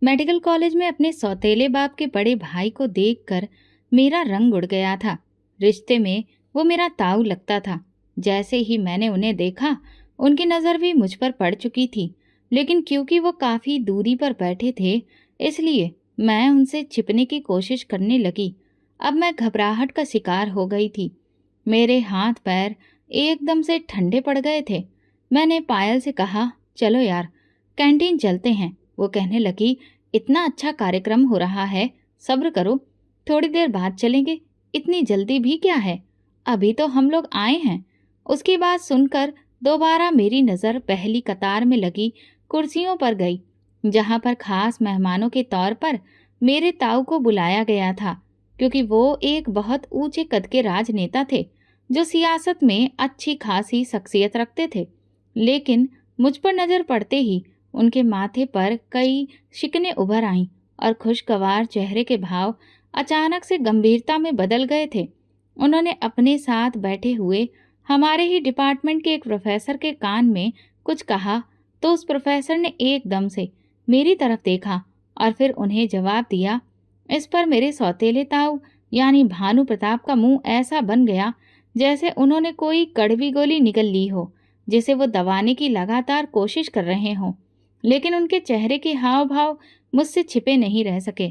Medical college में अपने सौतेले बाप के बड़े भाई को देखकर मेरा रंग उड़ गया था। रिश्ते में वो मेरा ताऊ लगता था। जैसे ही मैंने उन्हें देखा, उनकी नज़र भी मुझ पर पड़ चुकी थी, लेकिन क्योंकि वो काफ़ी दूरी पर बैठे थे, इसलिए मैं उनसे छिपने की कोशिश करने लगी। अब मैं घबराहट का शिकार हो गई थी। मेरे हाथ पैर एकदम से ठंडे पड़ गए थे। मैंने पायल से कहा, चलो यार, कैंटीन चलते हैं। वो कहने लगी, इतना अच्छा कार्यक्रम हो रहा है, सब्र करो, थोड़ी देर बाद चलेंगे, इतनी जल्दी भी क्या है, अभी तो हम लोग आए हैं। उसकी बात सुनकर दोबारा मेरी नज़र पहली कतार में लगी कुर्सियों पर गई, जहाँ पर खास मेहमानों के तौर पर मेरे ताऊ को बुलाया गया था, क्योंकि वो एक बहुत ऊंचे कद के राजनेता थे जो सियासत में अच्छी खासी शख्सियत रखते थे। लेकिन मुझ पर नज़र पड़ते ही उनके माथे पर कई शिकने उभर आईं और खुशगवार चेहरे के भाव अचानक से गंभीरता में बदल गए थे। उन्होंने अपने साथ बैठे हुए हमारे ही डिपार्टमेंट के एक प्रोफेसर के कान में कुछ कहा तो उस प्रोफेसर ने एकदम से मेरी तरफ देखा और फिर उन्हें जवाब दिया। इस पर मेरे सौतेले ताऊ यानी भानु प्रताप का मुंह ऐसा बन गया जैसे उन्होंने कोई कड़वी गोली निगल ली हो, जिसे वो दबाने की लगातार कोशिश कर रहे हों। लेकिन उनके चेहरे के हाव भाव मुझसे छिपे नहीं रह सके।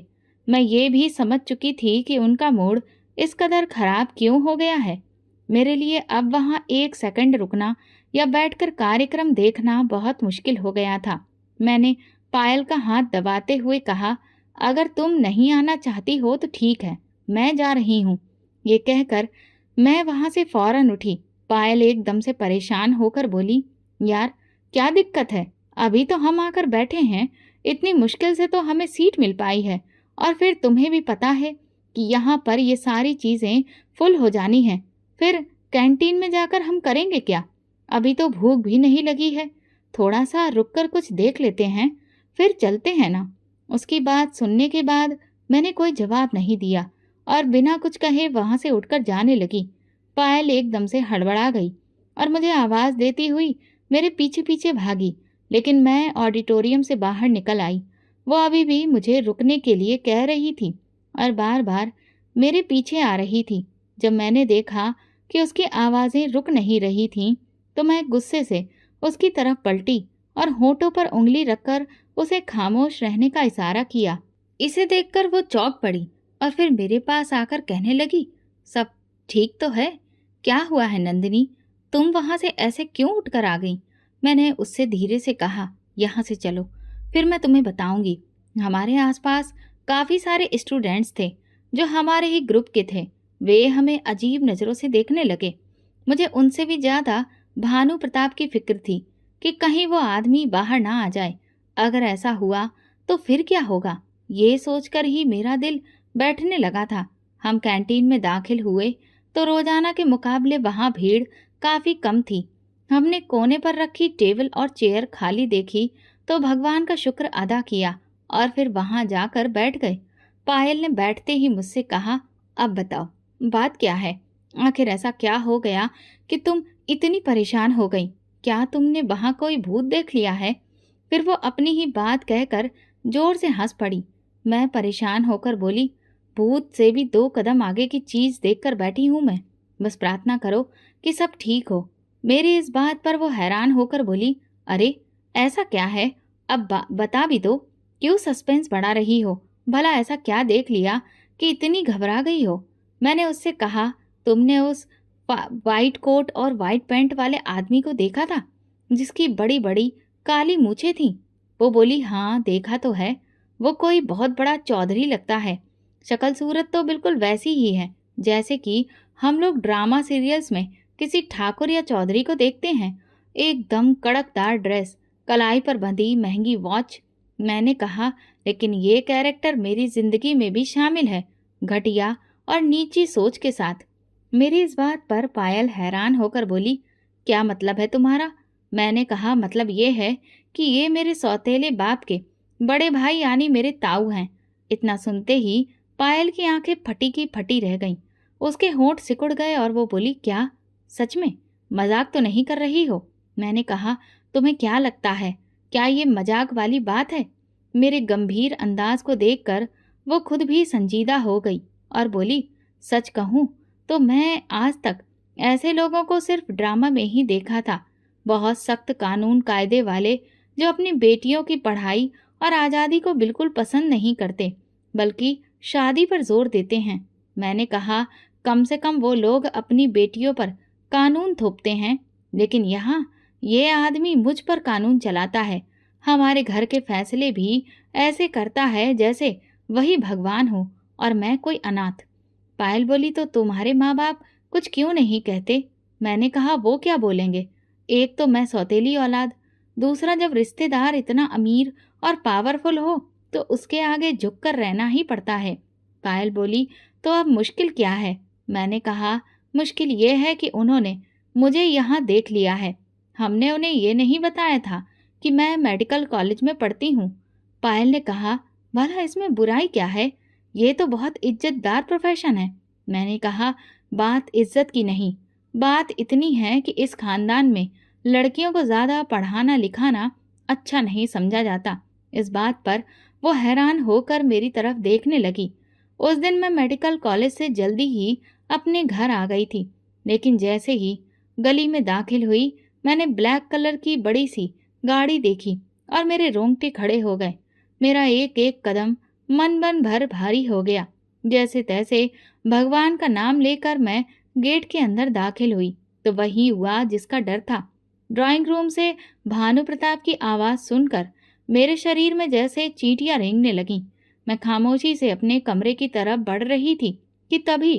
मैं ये भी समझ चुकी थी कि उनका मूड इस कदर खराब क्यों हो गया है। मेरे लिए अब वहाँ एक सेकंड रुकना या बैठकर कार्यक्रम देखना बहुत मुश्किल हो गया था। मैंने पायल का हाथ दबाते हुए कहा, अगर तुम नहीं आना चाहती हो तो ठीक है, मैं जा रही हूँ। ये कहकर मैं वहाँ से फौरन उठी। पायल एकदम से परेशान होकर बोली, यार क्या दिक्कत है, अभी तो हम आकर बैठे हैं, इतनी मुश्किल से तो हमें सीट मिल पाई है, और फिर तुम्हें भी पता है कि यहाँ पर ये सारी चीज़ें फुल हो जानी हैं। फिर कैंटीन में जाकर हम करेंगे क्या? अभी तो भूख भी नहीं लगी है, थोड़ा सा रुककर कुछ देख लेते हैं, फिर चलते हैं ना। उसकी बात सुनने के बाद मैंने कोई जवाब नहीं दिया और बिना कुछ कहे वहाँ से उठकर जाने लगी। पायल एकदम से हड़बड़ा गई और मुझे आवाज़ देती हुई मेरे पीछे पीछे भागी, लेकिन मैं ऑडिटोरियम से बाहर निकल आई। वो अभी भी मुझे रुकने के लिए कह रही थी और बार बार मेरे पीछे आ रही थी। जब मैंने देखा कि उसकी आवाज़ें रुक नहीं रही थीं, तो मैं गुस्से से उसकी तरफ पलटी और होठों पर उंगली रखकर उसे खामोश रहने का इशारा किया। इसे देखकर वो चौंक पड़ी और फिर मेरे पास आकर कहने लगी, सब ठीक तो है? क्या हुआ है नंदिनी, तुम वहाँ से ऐसे क्यों उठकर आ गई? मैंने उससे धीरे से कहा, यहाँ से चलो, फिर मैं तुम्हें बताऊंगी। हमारे आसपास काफ़ी सारे स्टूडेंट्स थे जो हमारे ही ग्रुप के थे। वे हमें अजीब नज़रों से देखने लगे। मुझे उनसे भी ज़्यादा भानु प्रताप की फिक्र थी कि कहीं वो आदमी बाहर ना आ जाए। अगर ऐसा हुआ तो फिर क्या होगा, ये सोचकर ही मेरा दिल बैठने लगा था। हम कैंटीन में दाखिल हुए तो रोजाना के मुकाबले वहाँ भीड़ काफ़ी कम थी। हमने कोने पर रखी टेबल और चेयर खाली देखी तो भगवान का शुक्र अदा किया और फिर वहाँ जाकर बैठ गए। पायल ने बैठते ही मुझसे कहा, अब बताओ बात क्या है? आखिर ऐसा क्या हो गया कि तुम इतनी परेशान हो गई? क्या तुमने वहाँ कोई भूत देख लिया है? फिर वो अपनी ही बात कहकर जोर से हंस पड़ी। मैं परेशान होकर बोली, भूत से भी 2 कदम आगे की चीज़ देखकर बैठी हूँ मैं। बस प्रार्थना करो कि सब ठीक हो। मेरी इस बात पर वो हैरान होकर बोली, अरे ऐसा क्या है, अब बता भी दो, क्यों सस्पेंस बढ़ा रही हो? भला ऐसा क्या देख लिया कि इतनी घबरा गई हो? मैंने उससे कहा, तुमने उस वाइट कोट और वाइट पैंट वाले आदमी को देखा था जिसकी बड़ी बड़ी काली मूछें थीं? वो बोली, हाँ देखा तो है, वो कोई बहुत बड़ा चौधरी लगता है। शक्ल सूरत तो बिल्कुल वैसी ही है जैसे कि हम लोग ड्रामा सीरियल्स में किसी ठाकुर या चौधरी को देखते हैं। एकदम कड़कदार ड्रेस, कलाई पर बंधी महंगी वॉच। मैंने कहा, लेकिन ये कैरेक्टर मेरी जिंदगी में भी शामिल है, घटिया और नीची सोच के साथ। मेरी इस बात पर पायल हैरान होकर बोली, क्या मतलब है तुम्हारा? मैंने कहा, मतलब ये है कि ये मेरे सौतेले बाप के बड़े भाई यानी मेरे ताऊ हैं। इतना सुनते ही पायल की आंखें फटी की फटी रह गईं। उसके होंठ सिकुड़ गए और वो बोली, क्या सच में? मजाक तो नहीं कर रही हो? मैंने कहा, तुम्हें क्या लगता है, क्या ये मजाक वाली बात है? मेरे गंभीर अंदाज को देखकर वो खुद भी संजीदा हो गई और बोली, सच कहूँ तो मैं आज तक ऐसे लोगों को सिर्फ ड्रामा में ही देखा था। बहुत सख्त कानून कायदे वाले जो अपनी बेटियों की पढ़ाई और आज़ादी को बिल्कुल पसंद नहीं करते, बल्कि शादी पर जोर देते हैं। मैंने कहा, कम से कम वो लोग अपनी बेटियों पर कानून थोपते हैं, लेकिन यहाँ ये आदमी मुझ पर कानून चलाता है। हमारे घर के फैसले भी ऐसे करता है जैसे वही भगवान हो और मैं कोई अनाथ। पायल बोली, तो तुम्हारे माँ बाप कुछ क्यों नहीं कहते? मैंने कहा, वो क्या बोलेंगे? एक तो मैं सौतेली औलाद, दूसरा जब रिश्तेदार इतना अमीर और पावरफुल हो तो उसके आगे झुककर रहना ही पड़ता है। पायल बोली, तो अब मुश्किल क्या है? मैंने कहा, मुश्किल ये है कि उन्होंने मुझे यहाँ देख लिया है। हमने उन्हें ये नहीं बताया था कि मैं मेडिकल कॉलेज में पढ़ती हूँ। पायल ने कहा, भला इसमें बुराई क्या है? ये तो बहुत इज्जतदार प्रोफेशन है। मैंने कहा, बात इज्जत की नहीं, बात इतनी है कि इस खानदान में लड़कियों को ज़्यादा पढ़ाना लिखाना अच्छा नहीं समझा जाता। इस बात पर वो हैरान होकर मेरी तरफ देखने लगी। उस दिन मैं मेडिकल कॉलेज से जल्दी ही अपने घर आ गई थी, लेकिन जैसे ही गली में दाखिल हुई मैंने ब्लैक कलर की बड़ी सी गाड़ी देखी और मेरे रोंगटे खड़े हो गए। मेरा एक एक कदम मन बन भर भारी हो गया। जैसे तैसे भगवान का नाम लेकर मैं गेट के अंदर दाखिल हुई तो वही हुआ जिसका डर था। ड्राइंग रूम से भानु प्रताप की आवाज़ सुनकर मेरे शरीर में जैसे चींटियां रेंगने लगीं। मैं खामोशी से अपने कमरे की तरफ बढ़ रही थी कि तभी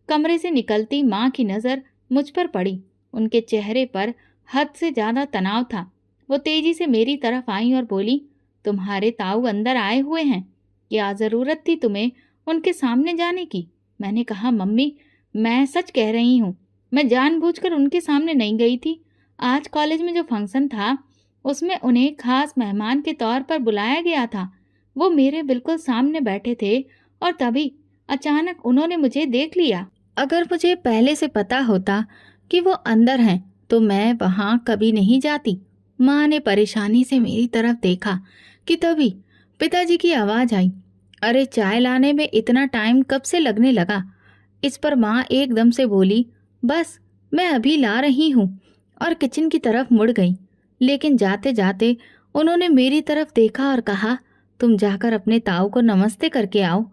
कमरे से निकलती माँ की नज़र मुझ पर पड़ी। उनके चेहरे पर हद से ज़्यादा तनाव था। वो तेजी से मेरी तरफ आई और बोली, तुम्हारे ताऊ अंदर आए हुए हैं। क्या ज़रूरत थी तुम्हें उनके सामने जाने की? मैंने कहा, मम्मी मैं सच कह रही हूँ, मैं जानबूझकर उनके सामने नहीं गई थी। आज कॉलेज में जो फंक्शन था उसमें उन्हें खास मेहमान के तौर पर बुलाया गया था। वो मेरे बिल्कुल सामने बैठे थे और तभी अचानक उन्होंने मुझे देख लिया। अगर मुझे पहले से पता होता कि वो अंदर हैं तो मैं वहाँ कभी नहीं जाती। माँ ने परेशानी से मेरी तरफ देखा कि तभी पिताजी की आवाज़ आई, अरे चाय लाने में इतना टाइम कब से लगने लगा? इस पर माँ एकदम से बोली, बस मैं अभी ला रही हूँ, और किचन की तरफ मुड़ गई। लेकिन जाते जाते उन्होंने मेरी तरफ देखा और कहा, तुम जाकर अपने ताऊ को नमस्ते करके आओ।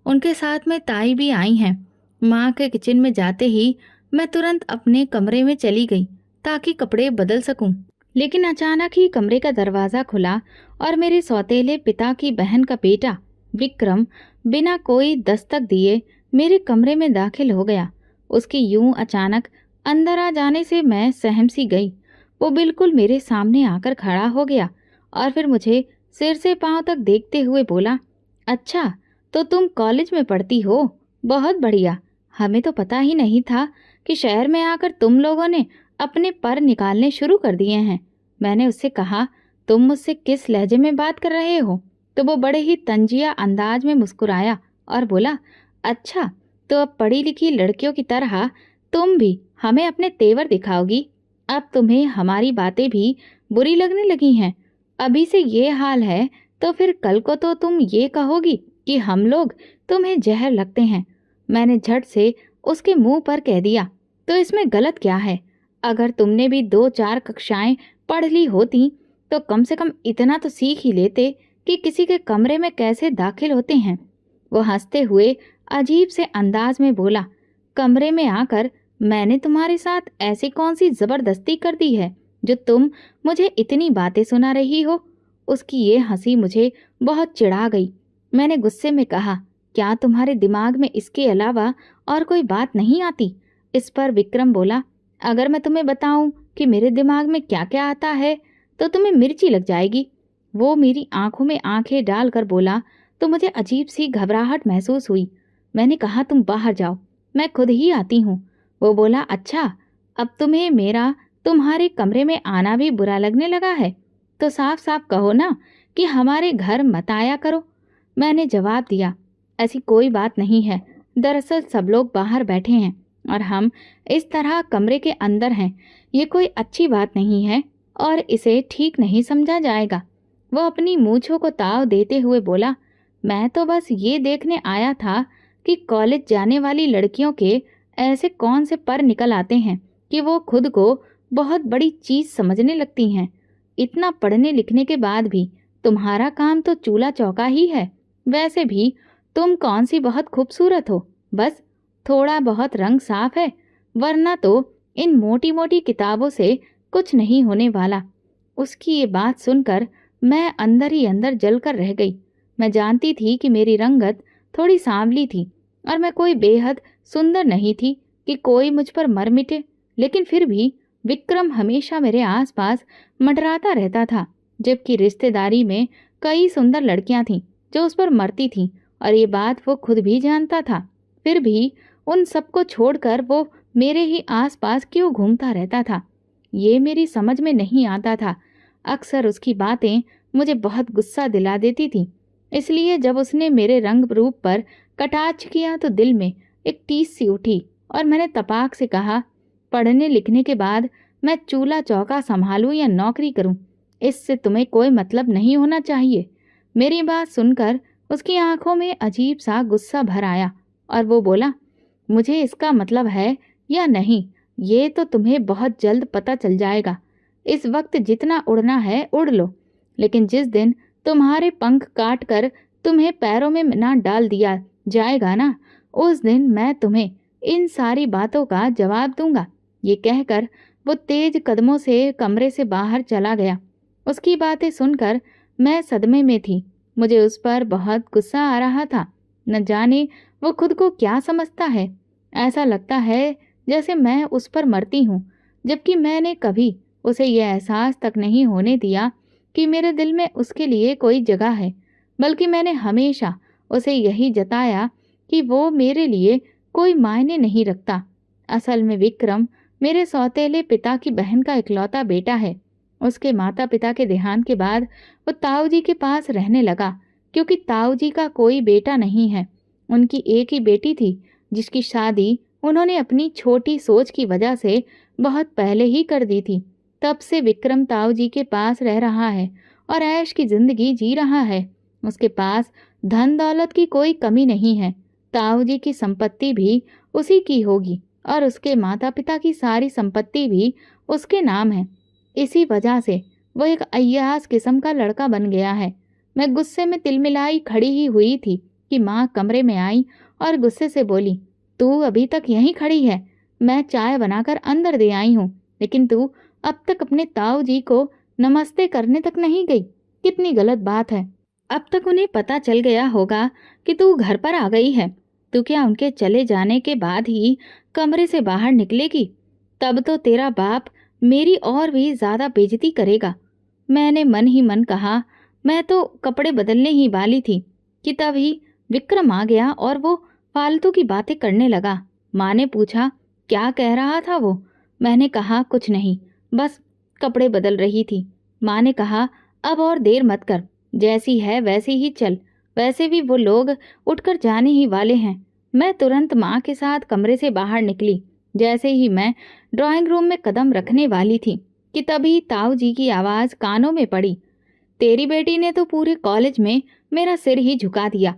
उनके साथ में ताई भी आई हैं। माँ के किचन में जाते ही मैं तुरंत अपने कमरे में चली गई ताकि कपड़े बदल सकूं। लेकिन अचानक ही कमरे का दरवाज़ा खुला और मेरे सौतेले पिता की बहन का बेटा विक्रम बिना कोई दस्तक दिए मेरे कमरे में दाखिल हो गया। उसके यूं अचानक अंदर आ जाने से मैं सहम सी गई। वो बिल्कुल मेरे सामने आकर खड़ा हो गया और फिर मुझे सिर से पांव तक देखते हुए बोला, अच्छा तो तुम कॉलेज में पढ़ती हो, बहुत बढ़िया। हमें तो पता ही नहीं था कि शहर में आकर तुम लोगों ने अपने पर निकालने शुरू कर दिए हैं। मैंने उससे कहा, तुम मुझसे किस लहजे में बात कर रहे हो? तो वो बड़े ही तंजिया अंदाज में मुस्कुराया और बोला, अच्छा तो अब पढ़ी लिखी लड़कियों की तरह तुम भी हमें अपने तेवर दिखाओगी। अब तुम्हें हमारी बातें भी बुरी लगने लगी हैं। अभी से ये हाल है तो फिर कल को तो तुम ये कहोगी कि हम लोग तुम्हें जहर लगते हैं। मैंने झट से उसके मुंह पर कह दिया, तो इसमें गलत क्या है? अगर तुमने भी 2-4 कक्षाएं पढ़ ली होती तो कम से कम इतना तो सीख ही लेते कि किसी के कमरे में कैसे दाखिल होते हैं। वो हंसते हुए अजीब से अंदाज में बोला, कमरे में आकर मैंने तुम्हारे साथ ऐसी कौन सी जबरदस्ती कर दी है जो तुम मुझे इतनी बातें सुना रही हो? उसकी ये हंसी मुझे बहुत चिढ़ा गई। मैंने गुस्से में कहा, क्या तुम्हारे दिमाग में इसके अलावा और कोई बात नहीं आती? इस पर विक्रम बोला, अगर मैं तुम्हें बताऊं कि मेरे दिमाग में क्या क्या आता है तो तुम्हें मिर्ची लग जाएगी। वो मेरी आंखों में आंखें डालकर बोला तो मुझे अजीब सी घबराहट महसूस हुई। मैंने कहा, तुम बाहर जाओ, मैं खुद ही आती हूँ। वो बोला, अच्छा अब तुम्हें मेरा तुम्हारे कमरे में आना भी बुरा लगने लगा है तो साफ साफ कहो ना कि हमारे घर मत आया करो। मैंने जवाब दिया, ऐसी कोई बात नहीं है। दरअसल सब लोग बाहर बैठे हैं और हम इस तरह कमरे के अंदर हैं। ये कोई अच्छी बात नहीं है और इसे ठीक नहीं समझा जाएगा। वो अपनी मूंछों को ताव देते हुए बोला, मैं तो बस ये देखने आया था कि कॉलेज जाने वाली लड़कियों के ऐसे कौन से पर निकल आते हैं कि वो खुद को बहुत बड़ी चीज समझने लगती हैं। इतना पढ़ने लिखने के बाद भी तुम्हारा काम तो चूल्हा चौका ही है। वैसे भी तुम कौन सी बहुत खूबसूरत हो, बस थोड़ा बहुत रंग साफ है, वरना तो इन मोटी मोटी किताबों से कुछ नहीं होने वाला। उसकी ये बात सुनकर मैं अंदर ही अंदर जलकर रह गई। मैं जानती थी कि मेरी रंगत थोड़ी सांवली थी और मैं कोई बेहद सुंदर नहीं थी कि कोई मुझ पर मर मिटे, लेकिन फिर भी विक्रम हमेशा मेरे आसपास मंडराता रहता था, जबकि रिश्तेदारी में कई सुंदर लड़कियां थीं जो उस पर मरती थीं और ये बात वो खुद भी जानता था। फिर भी उन सबको छोड़कर वो मेरे ही आसपास क्यों घूमता रहता था, ये मेरी समझ में नहीं आता था। अक्सर उसकी बातें मुझे बहुत गुस्सा दिला देती थीं, इसलिए जब उसने मेरे रंग रूप पर कटाक्ष किया तो दिल में एक टीस सी उठी और मैंने तपाक से कहा, पढ़ने लिखने के बाद मैं चूल्हा चौका संभालूं या नौकरी करूं, इससे तुम्हें कोई मतलब नहीं होना चाहिए। मेरी बात सुनकर उसकी आंखों में अजीब सा गुस्सा भर आया और वो बोला, मुझे इसका मतलब है या नहीं ये तो तुम्हें बहुत जल्द पता चल जाएगा। इस वक्त जितना उड़ना है उड़ लो, लेकिन जिस दिन तुम्हारे पंख काट कर तुम्हें पैरों में ना डाल दिया जाएगा ना, उस दिन मैं तुम्हें इन सारी बातों का जवाब दूंगा। ये कहकर वो तेज कदमों से कमरे से बाहर चला गया। उसकी बातें सुनकर मैं सदमे में थी। मुझे उस पर बहुत गुस्सा आ रहा था। न जाने वो खुद को क्या समझता है। ऐसा लगता है जैसे मैं उस पर मरती हूँ, जबकि मैंने कभी उसे यह एहसास तक नहीं होने दिया कि मेरे दिल में उसके लिए कोई जगह है, बल्कि मैंने हमेशा उसे यही जताया कि वो मेरे लिए कोई मायने नहीं रखता। असल में विक्रम मेरे सौतेले पिता की बहन का इकलौता बेटा है। उसके माता पिता के देहांत के बाद वो ताऊ जी के पास रहने लगा, क्योंकि ताऊ जी का कोई बेटा नहीं है। उनकी एक ही बेटी थी, जिसकी शादी उन्होंने अपनी छोटी सोच की वजह से बहुत पहले ही कर दी थी। तब से विक्रम ताऊ जी के पास रह रहा है और ऐश की जिंदगी जी रहा है। उसके पास धन दौलत की कोई कमी नहीं है। ताऊ जी की संपत्ति भी उसी की होगी और उसके माता पिता की सारी संपत्ति भी उसके नाम है। इसी वजह से वो एक अय्यास किस्म का लड़का बन गया है। मैं गुस्से में तिलमिलाई खड़ी ही हुई थी कि माँ कमरे में आई और गुस्से से बोली, तू अभी तक यहीं खड़ी है? मैं चाय बनाकर अंदर दे आई हूँ, लेकिन तू अब तक अपने ताऊ जी को नमस्ते करने तक नहीं गई। कितनी गलत बात है। अब तक उन्हें पता चल गया होगा कि तू घर पर आ गई है। तू क्या उनके चले जाने के बाद ही कमरे से बाहर निकलेगी? तब तो तेरा बाप मेरी और भी ज्यादा बेइज्जती करेगा। मैंने मन ही मन कहा। मैं तो कपड़े बदलने ही वाली थी कि तभी विक्रम आ गया और वो फालतू की बातें करने लगा। माँ ने पूछा, क्या कह रहा था वो? मैंने कहा, कुछ नहीं, बस कपड़े बदल रही थी। माँ ने कहा, अब और देर मत कर, जैसी है वैसी ही चल, वैसे भी वो लोग उठकर जाने ही वाले हैं। मैं तुरंत माँ के साथ कमरे से बाहर निकली। जैसे ही मैं ड्राइंग रूम में कदम रखने वाली थी कि तभी ताऊ जी की आवाज़ कानों में पड़ी, तेरी बेटी ने तो पूरे कॉलेज में मेरा सिर ही झुका दिया।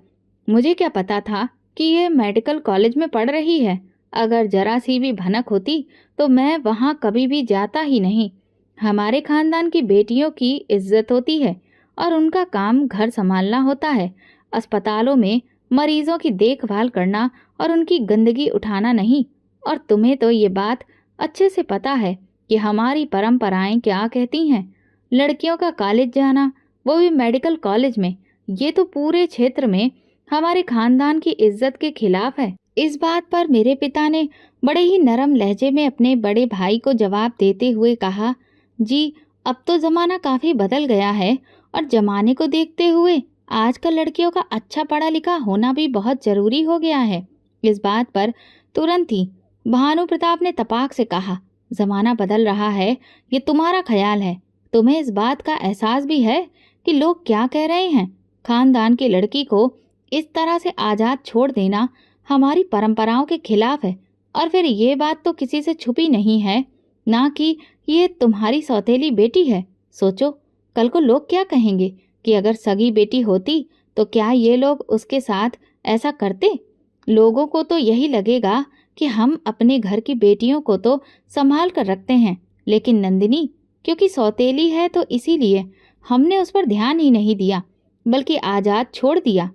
मुझे क्या पता था कि ये मेडिकल कॉलेज में पढ़ रही है। अगर जरा सी भी भनक होती तो मैं वहाँ कभी भी जाता ही नहीं। हमारे खानदान की बेटियों की इज्जत होती है और उनका काम घर संभालना होता है, अस्पतालों में मरीजों की देखभाल करना और उनकी गंदगी उठाना नहीं। और तुम्हें तो ये बात अच्छे से पता है कि हमारी परंपराएं क्या कहती हैं। लड़कियों का कॉलेज जाना, वो भी मेडिकल कॉलेज में, ये तो पूरे क्षेत्र में हमारे खानदान की इज्जत के खिलाफ है। इस बात पर मेरे पिता ने बड़े ही नरम लहजे में अपने बड़े भाई को जवाब देते हुए कहा, जी अब तो ज़माना काफ़ी बदल गया है और ज़माने को देखते हुए आजकल लड़कियों का अच्छा पढ़ा लिखा होना भी बहुत ज़रूरी हो गया है। इस बात पर तुरंत ही भानु प्रताप ने तपाक से कहा, ज़माना बदल रहा है ये तुम्हारा ख्याल है। तुम्हें इस बात का एहसास भी है कि लोग क्या कह रहे हैं? खानदान की लड़की को इस तरह से आज़ाद छोड़ देना हमारी परंपराओं के खिलाफ है। और फिर ये बात तो किसी से छुपी नहीं है ना कि ये तुम्हारी सौतेली बेटी है। सोचो कल को लोग क्या कहेंगे कि अगर सगी बेटी होती तो क्या ये लोग उसके साथ ऐसा करते? लोगों को तो यही लगेगा कि हम अपने घर की बेटियों को तो संभाल कर रखते हैं, लेकिन नंदिनी क्योंकि सौतेली है तो इसीलिए हमने उस पर ध्यान ही नहीं दिया, बल्कि आज़ाद छोड़ दिया।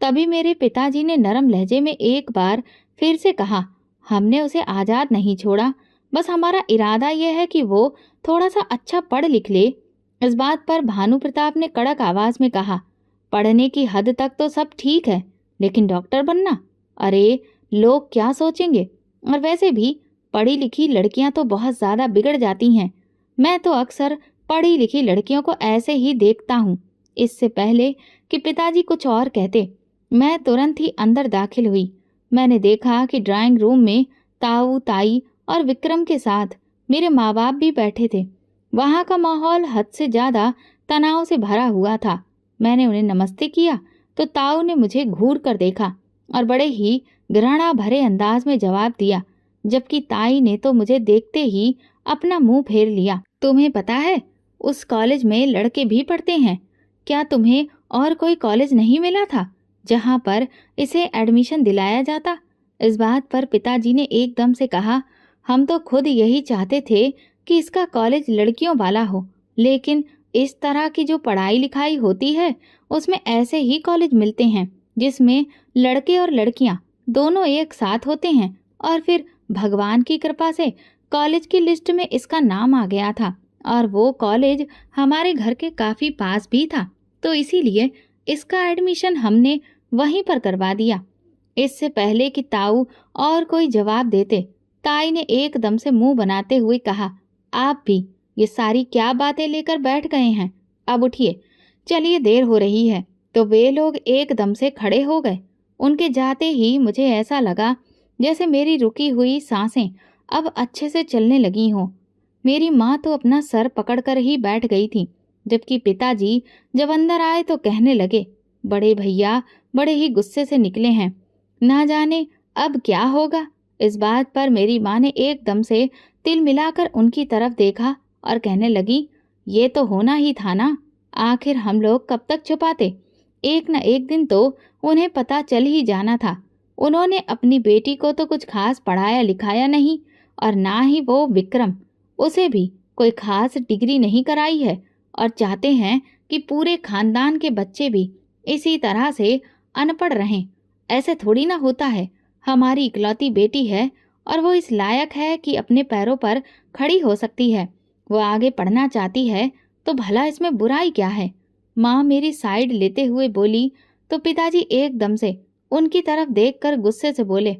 तभी मेरे पिताजी ने नरम लहजे में एक बार फिर से कहा, हमने उसे आज़ाद नहीं छोड़ा, बस हमारा इरादा यह है कि वो थोड़ा सा अच्छा पढ़ लिख ले। इस बात पर भानु प्रताप ने कड़क आवाज में कहा, पढ़ने की हद तक तो सब ठीक है, लेकिन डॉक्टर बनना? अरे लोग क्या सोचेंगे? और वैसे भी पढ़ी लिखी लड़कियां तो बहुत ज़्यादा बिगड़ जाती हैं। मैं तो अक्सर पढ़ी लिखी लड़कियों को ऐसे ही देखता हूँ। इससे पहले कि पिताजी कुछ और कहते, मैं तुरंत ही अंदर दाखिल हुई। मैंने देखा कि ड्राइंग रूम में ताऊ, ताई और विक्रम के साथ मेरे माँ बाप भी बैठे थे। वहाँ का माहौल हद से ज़्यादा तनाव से भरा हुआ था। मैंने उन्हें नमस्ते किया तो ताऊ ने मुझे घूर कर देखा और बड़े ही घृणा भरे अंदाज में जवाब दिया, जबकि ताई ने तो मुझे देखते ही अपना मुंह फेर लिया। तुम्हें पता है उस कॉलेज में लड़के भी पढ़ते हैं? क्या तुम्हें और कोई कॉलेज नहीं मिला था जहाँ पर इसे एडमिशन दिलाया जाता? इस बात पर पिताजी ने एकदम से कहा, हम तो खुद यही चाहते थे कि इसका कॉलेज लड़कियों वाला हो, लेकिन इस तरह की जो पढ़ाई लिखाई होती है उसमें ऐसे ही कॉलेज मिलते हैं जिसमें लड़के और लड़कियां दोनों एक साथ होते हैं। और फिर भगवान की कृपा से कॉलेज की लिस्ट में इसका नाम आ गया था और वो कॉलेज हमारे घर के काफ़ी पास भी था, तो इसीलिए इसका एडमिशन हमने वहीं पर करवा दिया। इससे पहले कि ताऊ और कोई जवाब देते, ताई ने एकदम से मुंह बनाते हुए कहा, आप भी ये सारी क्या बातें लेकर बैठ गए हैं? अब उठिए, चलिए देर हो रही है। तो वे लोग एकदम से खड़े हो गए। उनके जाते ही मुझे ऐसा लगा जैसे मेरी रुकी हुई सांसें अब अच्छे से चलने लगी हों। मेरी माँ तो अपना सर पकड़कर ही बैठ गई थी, जबकि पिताजी जब अंदर आए तो कहने लगे, बड़े भैया बड़े ही गुस्से से निकले हैं, ना जाने अब क्या होगा। इस बात पर मेरी माँ ने एकदम से तिल मिलाकर उनकी तरफ देखा और कहने लगी, ये तो होना ही था ना, आखिर हम लोग कब तक छुपाते? एक न एक दिन तो उन्हें पता चल ही जाना था। उन्होंने अपनी बेटी को तो कुछ खास पढ़ाया लिखाया नहीं, और ना ही वो विक्रम, उसे भी कोई खास डिग्री नहीं कराई है, और चाहते हैं कि पूरे खानदान के बच्चे भी इसी तरह से अनपढ़ रहें। ऐसे थोड़ी ना होता है। हमारी इकलौती बेटी है और वो इस लायक है कि अपने पैरों पर खड़ी हो सकती है। वो आगे पढ़ना चाहती है तो भला इसमें बुराई क्या है? माँ मेरी साइड लेते हुए बोली तो पिताजी एकदम से उनकी तरफ देखकर गुस्से से बोले,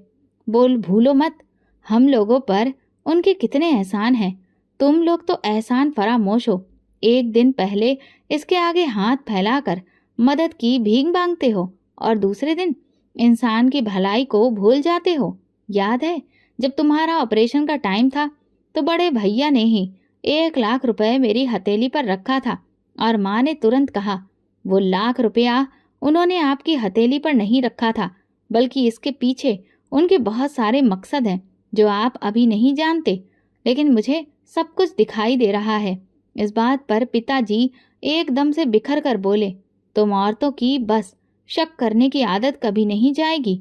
बोल भूलो मत, हम लोगों पर उनके कितने एहसान हैं। तुम लोग तो एहसान फरामोश हो। एक दिन पहले इसके आगे हाथ फैलाकर मदद की भीख मांगते हो और दूसरे दिन इंसान की भलाई को भूल जाते हो। याद है जब तुम्हारा ऑपरेशन का टाइम था तो बड़े भैया ने ही 1 लाख रुपए मेरी हथेली पर रखा था और माँ ने तुरंत कहा, वो लाख रुपया उन्होंने आपकी हथेली पर नहीं रखा था, बल्कि इसके पीछे उनके बहुत सारे मकसद हैं जो आप अभी नहीं जानते, लेकिन मुझे सब कुछ दिखाई दे रहा है। इस बात पर पिताजी एकदम से बिखर कर बोले, तुम औरतों की बस शक करने की आदत कभी नहीं जाएगी।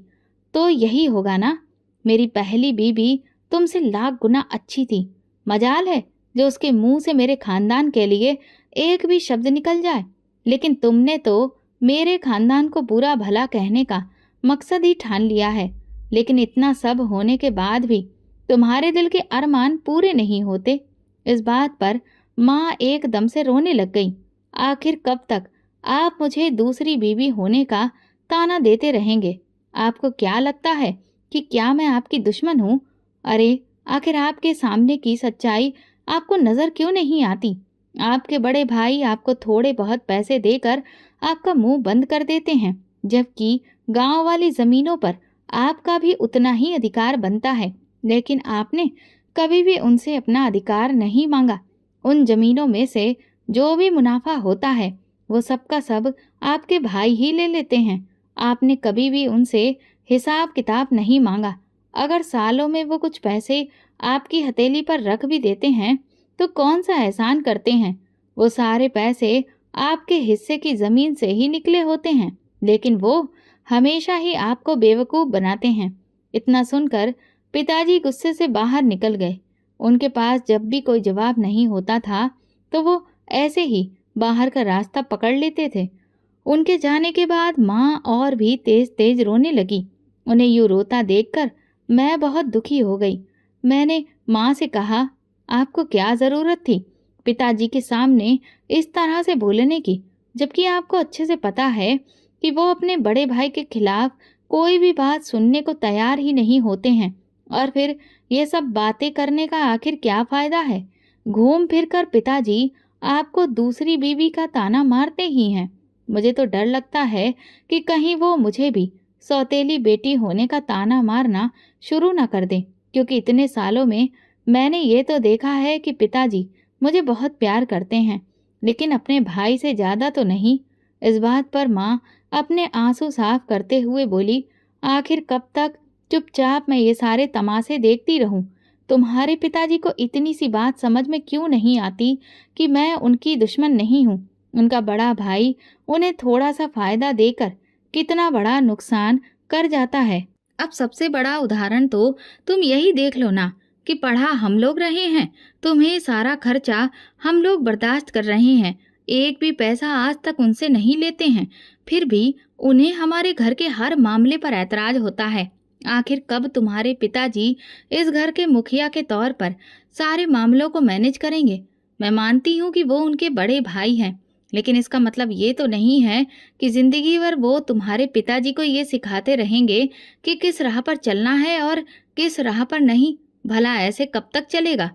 तो यही होगा ना, मेरी पहली बीबी तुमसे लाख गुना अच्छी थी। मजाल है जो उसके मुंह से मेरे खानदान के लिए एक भी शब्द निकल जाए, लेकिन तुमने तो मेरे खानदान को बुरा भला कहने का मकसद ही ठान लिया है। लेकिन इतना सब होने के बाद भी तुम्हारे दिल के अरमान पूरे नहीं होते। इस बात पर माँ एकदम से रोने लग गई। आखिर कब तक आप मुझे दूसरी बीवी होने का ताना देते रहेंगे? आपको क्या लगता है कि क्या मैं आपकी दुश्मन हूँ? अरे आखिर आपके सामने की सच्चाई आपको नजर क्यों नहीं आती? आपके बड़े भाई आपको थोड़े बहुत पैसे देकर आपका मुंह बंद कर देते हैं, जबकि गांव वाली जमीनों पर आपका भी उतना ही अधिकार बनता है, लेकिन आपने कभी भी उनसे अपना अधिकार नहीं मांगा। उन जमीनों में से जो भी मुनाफा होता है वो सबका सब आपके भाई ही ले लेते हैं। आपने कभी भी उनसे हिसाब किताब नहीं मांगा। अगर सालों में वो कुछ पैसे आपकी हथेली पर रख भी देते हैं तो कौन सा एहसान करते हैं? वो सारे पैसे आपके हिस्से की ज़मीन से ही निकले होते हैं, लेकिन वो हमेशा ही आपको बेवकूफ़ बनाते हैं। इतना सुनकर पिताजी गुस्से से बाहर निकल गए। उनके पास जब भी कोई जवाब नहीं होता था, तो वो ऐसे ही बाहर का रास्ता पकड़ लेते थे। उनके जाने के बाद माँ और भी तेज-तेज रोने लगी। उन्हें यूँ रोता देखकर मैं बहुत दुखी हो गई। मैंने माँ से कहा, आपको क्या ज़रूरत थी पिताजी के सामने इस तरह से बोलने की, जबकि आपको अच्छे से पता है कि वो अपने बड़े भाई के खिलाफ कोई भी बात सुनने को तैयार ही नहीं होते हैं। और फिर ये सब बातें करने का आखिर क्या फ़ायदा है? घूम फिर कर पिताजी आपको दूसरी बीवी का ताना मारते ही हैं। मुझे तो डर लगता है कि कहीं वो मुझे भी सौतेली बेटी होने का ताना मारना शुरू न कर दें, क्योंकि इतने सालों में मैंने ये तो देखा है कि पिताजी मुझे बहुत प्यार करते हैं, लेकिन अपने भाई से ज़्यादा तो नहीं। इस बात पर माँ अपने आंसू साफ करते हुए बोली, आखिर कब तक चुपचाप मैं ये सारे तमाशे देखती रहूं? तुम्हारे पिताजी को इतनी सी बात समझ में क्यों नहीं आती कि मैं उनकी दुश्मन नहीं हूँ। उनका बड़ा भाई उन्हें थोड़ा सा फायदा देकर कितना बड़ा नुकसान कर जाता है। अब सबसे बड़ा उदाहरण तो तुम यही देख लो ना कि पढ़ा हम लोग रहे हैं, तुम्हें सारा खर्चा हम लोग बर्दाश्त कर रहे हैं, एक भी पैसा आज तक उनसे नहीं लेते हैं, फिर भी उन्हें हमारे घर के हर मामले पर ऐतराज होता है। आखिर कब तुम्हारे पिताजी इस घर के मुखिया के तौर पर सारे मामलों को मैनेज करेंगे? मैं मानती हूँ कि वो उनके बड़े भाई हैं, लेकिन इसका मतलब ये तो नहीं है कि जिंदगी भर वो तुम्हारे पिताजी को ये सिखाते रहेंगे कि किस राह पर चलना है और किस राह पर नहीं। भला ऐसे कब तक चलेगा?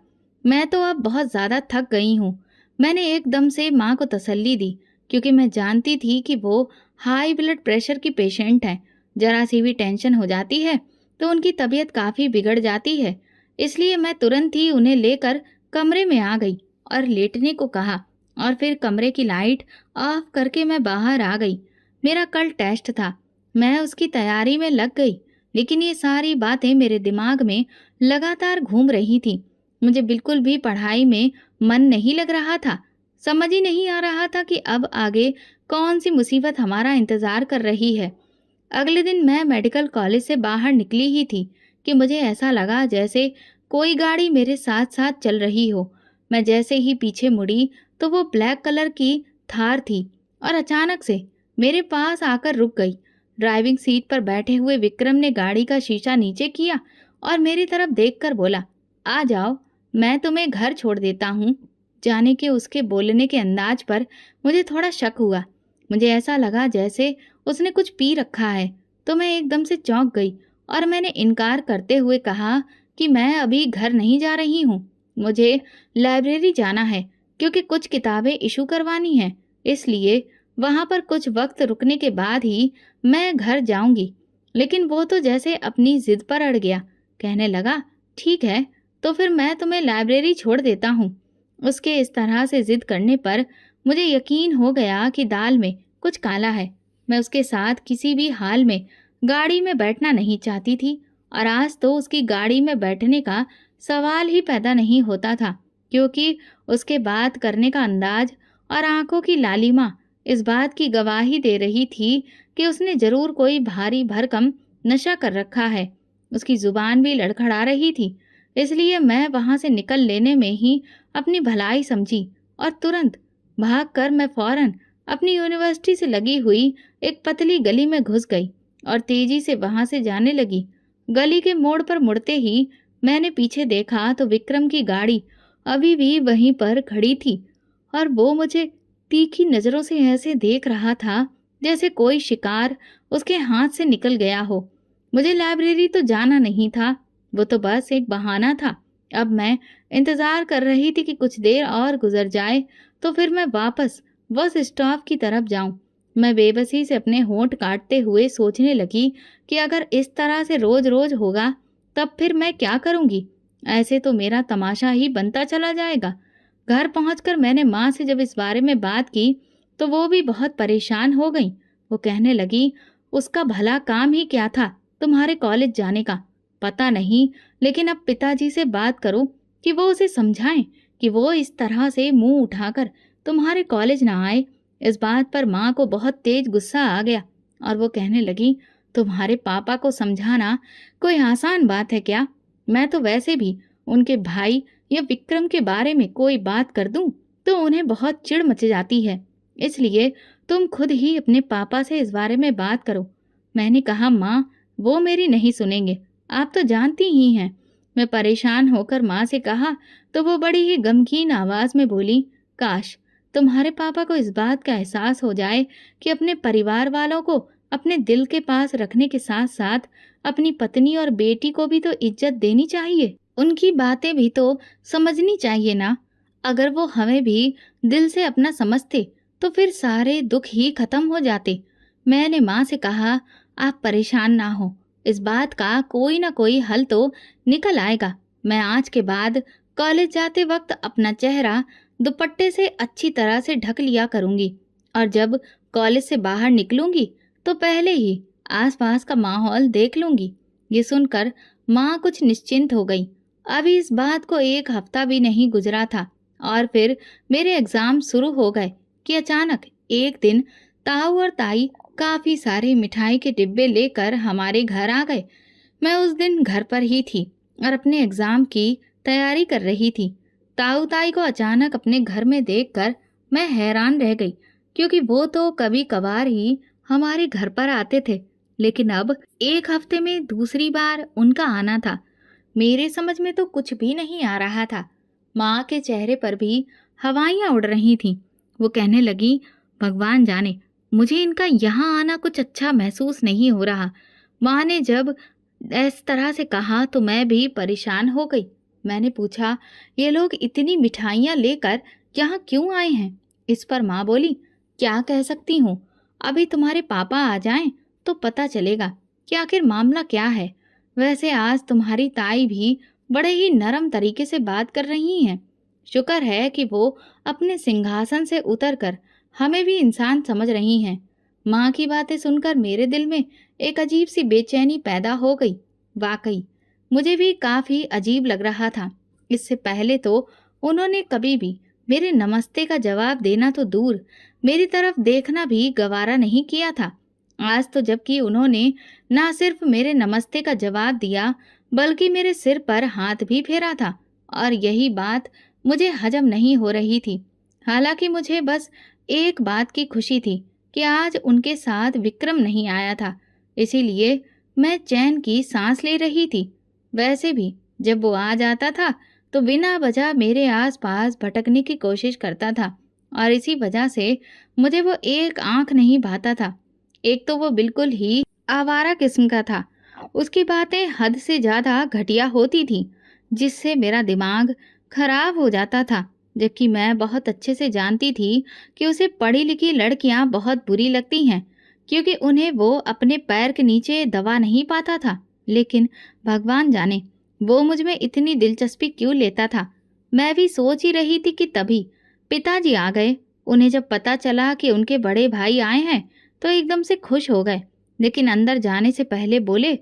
मैं तो अब बहुत ज़्यादा थक गई हूँ। मैंने एकदम से माँ को तसल्ली दी, क्योंकि मैं जानती थी कि वो हाई ब्लड प्रेशर की पेशेंट है। जरा सी भी टेंशन हो जाती है तो उनकी तबीयत काफ़ी बिगड़ जाती है। इसलिए मैं तुरंत ही उन्हें लेकर कमरे में आ गई और लेटने को कहा, और फिर कमरे की लाइट ऑफ करके मैं बाहर आ गई। मेरा कल टेस्ट था, मैं उसकी तैयारी में लग गई, लेकिन ये सारी बातें मेरे दिमाग में लगातार घूम रही थी। मुझे बिल्कुल भी पढ़ाई में मन नहीं लग रहा था। समझ ही नहीं आ रहा था कि अब आगे कौन सी मुसीबत हमारा इंतज़ार कर रही है। अगले दिन मैं मेडिकल कॉलेज से बाहर निकली ही थी कि मुझे ऐसा लगा जैसे कोई गाड़ी मेरे साथ साथ चल रही हो। मैं जैसे ही पीछे मुड़ी तो वो ब्लैक कलर की थार थी और अचानक से मेरे पास आकर रुक गई। ड्राइविंग सीट पर बैठे हुए विक्रम ने गाड़ी का शीशा नीचे किया और मेरी तरफ देखकर बोला, आ जाओ, मैं तुम्हें घर छोड़ देता हूँ। जाने के उसके बोलने के अंदाज पर मुझे थोड़ा शक हुआ। मुझे ऐसा लगा जैसे उसने कुछ पी रखा है, तो मैं एकदम से चौंक गई और मैंने इनकार करते हुए कहा कि मैं अभी घर नहीं जा रही हूँ, मुझे लाइब्रेरी जाना है, क्योंकि कुछ किताबें इशू करवानी हैं, इसलिए वहाँ पर कुछ वक्त रुकने के बाद ही मैं घर जाऊंगी। लेकिन वो तो जैसे अपनी जिद पर अड़ गया, कहने लगा, ठीक है, तो फिर मैं तुम्हें लाइब्रेरी छोड़ देता हूँ। उसके इस तरह से जिद करने पर मुझे यकीन हो गया कि दाल में कुछ काला है। मैं उसके साथ किसी भी हाल में गाड़ी में बैठना नहीं चाहती थी, और आज तो उसकी गाड़ी में बैठने का सवाल ही पैदा नहीं होता था, क्योंकि उसके बात करने का अंदाज और आंखों की लालिमा इस बात की गवाही दे रही थी कि उसने जरूर कोई भारी भरकम नशा कर रखा है। उसकी जुबान भी लड़खड़ा रही थी। इसलिए मैं वहां से निकल लेने में ही अपनी भलाई समझी और तुरंत भागकर मैं फौरन अपनी यूनिवर्सिटी से लगी हुई एक पतली गली में घुस गई और तेजी से वहां से जाने लगी। गली के मोड़ पर मुड़ते ही मैंने पीछे देखा तो विक्रम की गाड़ी अभी भी वहीं पर खड़ी थी और वो मुझे तीखी नजरों से ऐसे देख रहा था जैसे कोई शिकार उसके हाथ से निकल गया हो। मुझे लाइब्रेरी तो जाना नहीं था, वो तो बस एक बहाना था। अब मैं इंतजार कर रही थी कि कुछ देर और गुजर जाए तो फिर मैं वापस बस स्टॉप की तरफ जाऊं। मैं बेबसी से अपने होंठ काटते हुए सोचने लगी कि अगर इस तरह से रोज रोज होगा तब फिर मैं क्या करूंगी। ऐसे तो मेरा तमाशा ही बनता चला जाएगा। घर पहुंचकर मैंने माँ से जब इस बारे में बात की तो वो भी बहुत परेशान हो गई। वो कहने लगी, उसका भला काम ही क्या था तुम्हारे कॉलेज जाने का? पता नहीं, लेकिन अब पिताजी से बात करो कि वो उसे समझाएं कि वो इस तरह से मुंह उठाकर तुम्हारे कॉलेज ना आए। इस बात पर माँ को बहुत तेज गुस्सा आ गया और वो कहने लगी, तुम्हारे पापा को समझाना कोई आसान बात है क्या? मैं तो वैसे भी उनके भाई या विक्रम के बारे में कोई बात कर दूं तो उन्हें बहुत चिढ़ मच जाती है। इसलिए तुम खुद ही अपने पापा से इस बारे में बात करो। मैंने कहा, माँ, वो मेरी नहीं सुनेंगे, आप तो जानती ही हैं। मैं परेशान होकर माँ से कहा तो वो बड़ी ही गमगीन आवाज में बोली, काश तुम्हारे पापा को इस बात का एहसास हो जाए कि अपने परिवार वालों को अपने दिल के पास रखने के साथ साथ अपनी पत्नी और बेटी को भी तो इज्जत देनी चाहिए, उनकी बातें भी तो समझनी चाहिए ना। अगर वो हमें भी दिल से अपना समझते तो फिर सारे दुख ही खत्म हो जाते। मैंने माँ से कहा, आप परेशान ना हो, इस बात का कोई ना कोई हल तो निकल आएगा। मैं आज के बाद कॉलेज जाते वक्त अपना चेहरा दुपट्टे से अच्छी तरह से ढक लिया करूंगी और जब कॉलेज से बाहर निकलूंगी तो पहले ही आसपास का माहौल देख लूंगी। ये सुनकर माँ कुछ निश्चिंत हो गई। अभी इस बात को 1 हफ्ता भी नहीं गुजरा था और फिर मेरे एग्जाम शुरू हो गए कि अचानक एक दिन ताऊ और ताई काफी सारे मिठाई के डिब्बे लेकर हमारे घर आ गए। मैं उस दिन घर पर ही थी और अपने एग्जाम की तैयारी कर रही थी। ताऊ ताई को अचानक अपने घर में देखकर मैं हैरान रह गई, क्योंकि वो तो कभी कभार ही हमारे घर पर आते थे, लेकिन अब 1 हफ्ते में दूसरी बार उनका आना था। मेरे समझ में तो कुछ भी नहीं आ रहा था। माँ के चेहरे पर भी हवाइयाँ उड़ रही थीं। वो कहने लगी, भगवान जाने, मुझे इनका यहाँ आना कुछ अच्छा महसूस नहीं हो रहा। माँ ने जब इस तरह से कहा तो मैं भी परेशान हो गई। मैंने पूछा, ये लोग इतनी मिठाइयाँ लेकर यहाँ क्यों आए हैं? इस पर माँ बोली, क्या कह सकती हूँ, अभी तुम्हारे पापा आ जाएं तो पता चलेगा कि आखिर मामला क्या है। वैसे आज तुम्हारी ताई भी बड़े ही नरम तरीके से बात कर रही हैं। शुक्र है कि वो अपने सिंहासन से उतरकर हमें भी इंसान समझ रही हैं। माँ की बातें सुनकर मेरे दिल में एक अजीब सी बेचैनी पैदा हो गई। वाकई मुझे भी काफी अजीब लग रहा था। इससे पहले तो उन्होंने कभी भी मेरे नमस्ते का जवाब देना तो दूर, मेरी तरफ देखना भी गवारा नहीं किया था। आज तो जबकि उन्होंने ना सिर्फ मेरे नमस्ते का जवाब दिया बल्कि मेरे सिर पर हाथ भी फेरा था, और यही बात मुझे हजम नहीं हो रही थी। हालांकि मुझे बस एक बात की खुशी थी कि आज उनके साथ विक्रम नहीं आया था, इसीलिए मैं चैन की सांस ले रही थी। वैसे भी जब वो आ जाता था तो बिना वजह मेरे आसपास भटकने की कोशिश करता था और इसी वजह से मुझे वो एक आंख नहीं भाता था। एक तो वो बिल्कुल ही आवारा किस्म का था, उसकी बातें हद से ज़्यादा घटिया होती थी जिससे मेरा दिमाग खराब हो जाता था, जबकि मैं बहुत अच्छे से जानती थी कि उसे पढ़ी लिखी लड़कियां बहुत बुरी लगती हैं क्योंकि उन्हें वो अपने पैर के नीचे दबा नहीं पाता था। लेकिन भगवान जाने वो मुझ में इतनी दिलचस्पी क्यों लेता था। मैं भी सोच ही रही थी कि तभी पिताजी आ गए। उन्हें जब पता चला कि उनके बड़े भाई आए हैं तो एकदम से खुश हो गए, लेकिन अंदर जाने से पहले बोले,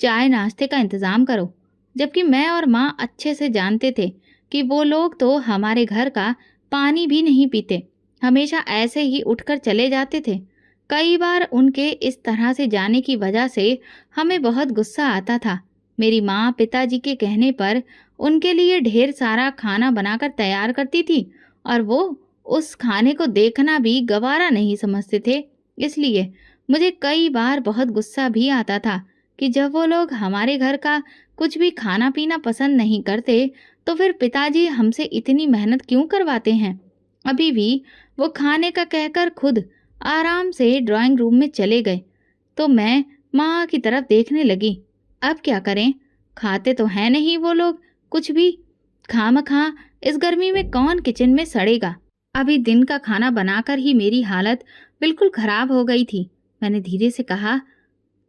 चाय नाश्ते का इंतज़ाम करो। जबकि मैं और माँ अच्छे से जानते थे कि वो लोग तो हमारे घर का पानी भी नहीं पीते, हमेशा ऐसे ही उठकर चले जाते थे। कई बार उनके इस तरह से जाने की वजह से हमें बहुत गुस्सा आता था। मेरी माँ पिताजी के कहने पर उनके लिए ढेर सारा खाना बनाकर तैयार करती थी और वो उस खाने को देखना भी गवारा नहीं समझते थे। इसलिए मुझे कई बार बहुत गुस्सा भी आता था कि जब वो लोग हमारे घर का कुछ भी खाना पीना पसंद नहीं करते तो फिर पिताजी हमसे इतनी मेहनत क्यों करवाते हैं। अभी भी वो खाने का कहकर खुद आराम से ड्राइंग रूम में चले गए तो मैं माँ की तरफ देखने लगी। अब क्या करें, खाते तो हैं नहीं वो लोग कुछ भी। खामखा इस गर्मी में कौन किचन में सड़ेगा। अभी दिन का खाना बनाकर ही मेरी हालत बिल्कुल खराब हो गई थी। मैंने धीरे से कहा,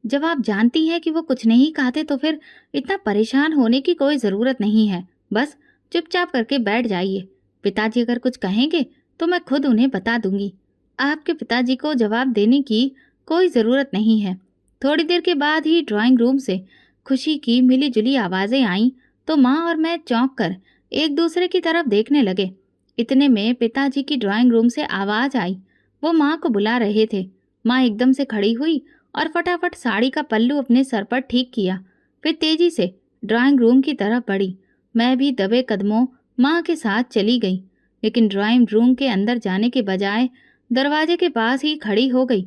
जब आप जानती हैं कि वो कुछ नहीं खाते तो फिर इतना परेशान होने की कोई ज़रूरत नहीं है। बस चुपचाप करके बैठ जाइए। पिताजी अगर कुछ कहेंगे तो मैं खुद उन्हें बता दूंगी। आपके पिताजी को जवाब देने की कोई ज़रूरत नहीं है। थोड़ी देर के बाद ही ड्राइंग रूम से खुशी की मिली जुली आवाज़ें आईं तो माँ और मैं चौंक कर एक दूसरे की तरफ देखने लगे। इतने में पिताजी की ड्राइंग रूम से आवाज़ आई। वो माँ को बुला रहे थे। माँ एकदम से खड़ी हुई और फटाफट साड़ी का पल्लू अपने सर पर ठीक किया, फिर तेजी से ड्राइंग रूम की तरफ बढ़ी। मैं भी दबे कदमों माँ के साथ चली गई, लेकिन ड्राइंग रूम के अंदर जाने के बजाय दरवाजे के पास ही खड़ी हो गई।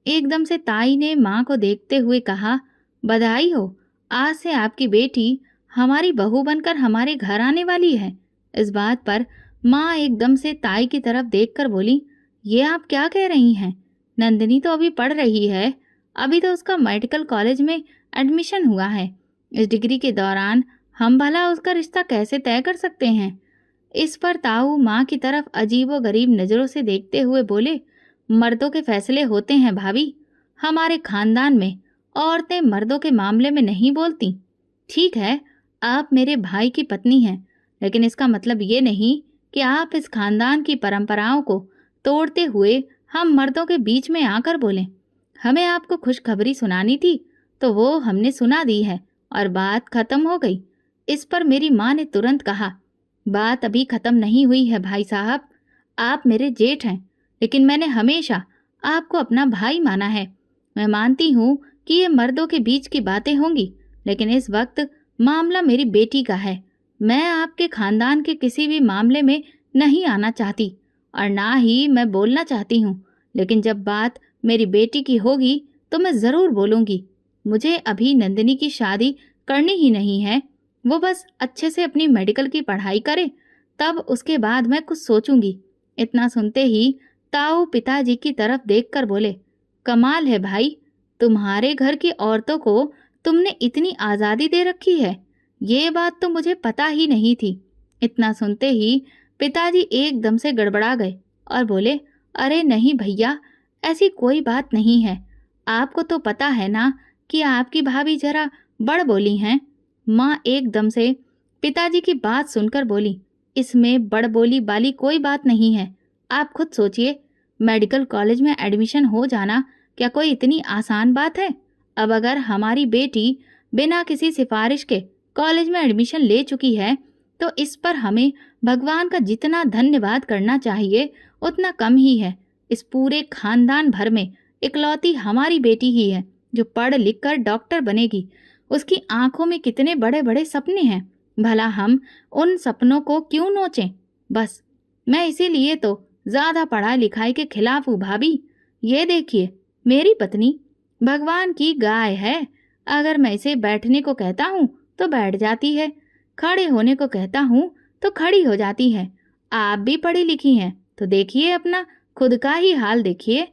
एकदम से ताई ने माँ को देखते हुए कहा, बधाई हो, आज से आपकी बेटी हमारी बहू बनकर हमारे घर आने वाली है। इस बात पर माँ एकदम से ताई की तरफ देखकर बोली, ये आप क्या कह रही हैं? नंदिनी तो अभी पढ़ रही है, अभी तो उसका मेडिकल कॉलेज में एडमिशन हुआ है। इस डिग्री के दौरान हम भला उसका रिश्ता कैसे तय कर सकते हैं? इस पर ताऊ माँ की तरफ अजीबोगरीब नज़रों से देखते हुए बोले, मर्दों के फैसले होते हैं भाभी। हमारे खानदान में औरतें मर्दों के मामले में नहीं बोलती। ठीक है, आप मेरे भाई की पत्नी हैं, लेकिन इसका मतलब ये नहीं कि आप इस खानदान की परंपराओं को तोड़ते हुए हम मर्दों के बीच में आकर बोलें। हमें आपको खुशखबरी सुनानी थी तो वो हमने सुना दी है और बात खत्म हो गई। इस पर मेरी माँ ने तुरंत कहा, बात अभी खत्म नहीं हुई है भाई साहब। आप मेरे जेठ हैं, लेकिन मैंने हमेशा आपको अपना भाई माना है। मैं मानती हूँ कि ये मर्दों के बीच की बातें होंगी, लेकिन इस वक्त मामला मेरी बेटी का है। मैं आपके खानदान के किसी भी मामले में नहीं आना चाहती और ना ही मैं बोलना चाहती हूँ, लेकिन जब बात मेरी बेटी की होगी तो मैं ज़रूर बोलूँगी। मुझे अभी नंदिनी की शादी करनी ही नहीं है। वो बस अच्छे से अपनी मेडिकल की पढ़ाई करे, तब उसके बाद मैं कुछ सोचूंगी। इतना सुनते ही ताऊ पिताजी की तरफ देखकर बोले, कमाल है भाई, तुम्हारे घर की औरतों को तुमने इतनी आज़ादी दे रखी है। ये बात तो मुझे पता ही नहीं थी। इतना सुनते ही पिताजी एकदम से गड़बड़ा गए और बोले, अरे नहीं भैया, ऐसी कोई बात नहीं है। आपको तो पता है ना कि आपकी भाभी जरा बड़ बोली हैं। माँ एकदम से पिताजी की बात सुनकर बोली, इसमें बड़बोली वाली कोई बात नहीं है। आप खुद सोचिए, मेडिकल कॉलेज में एडमिशन हो जाना क्या कोई इतनी आसान बात है? अब अगर हमारी बेटी बिना किसी सिफारिश के कॉलेज में एडमिशन ले चुकी है तो इस पर हमें भगवान का जितना धन्यवाद करना चाहिए उतना कम ही है। इस पूरे खानदान भर में इकलौती हमारी बेटी ही है जो पढ़ लिख कर डॉक्टर बनेगी। उसकी आंखों में कितने बड़े बड़े सपने हैं, भला हम उन सपनों को क्यों नोचें? बस मैं इसीलिए तो ज्यादा पढ़ाई लिखाई के खिलाफ हूँ भाभी। ये देखिए, मेरी पत्नी भगवान की गाय है। अगर मैं इसे बैठने को कहता हूँ तो बैठ जाती है, खड़े होने को कहता हूँ तो खड़ी हो जाती है। आप भी पढ़ी लिखी हैं तो देखिए, अपना खुद का ही हाल देखिए।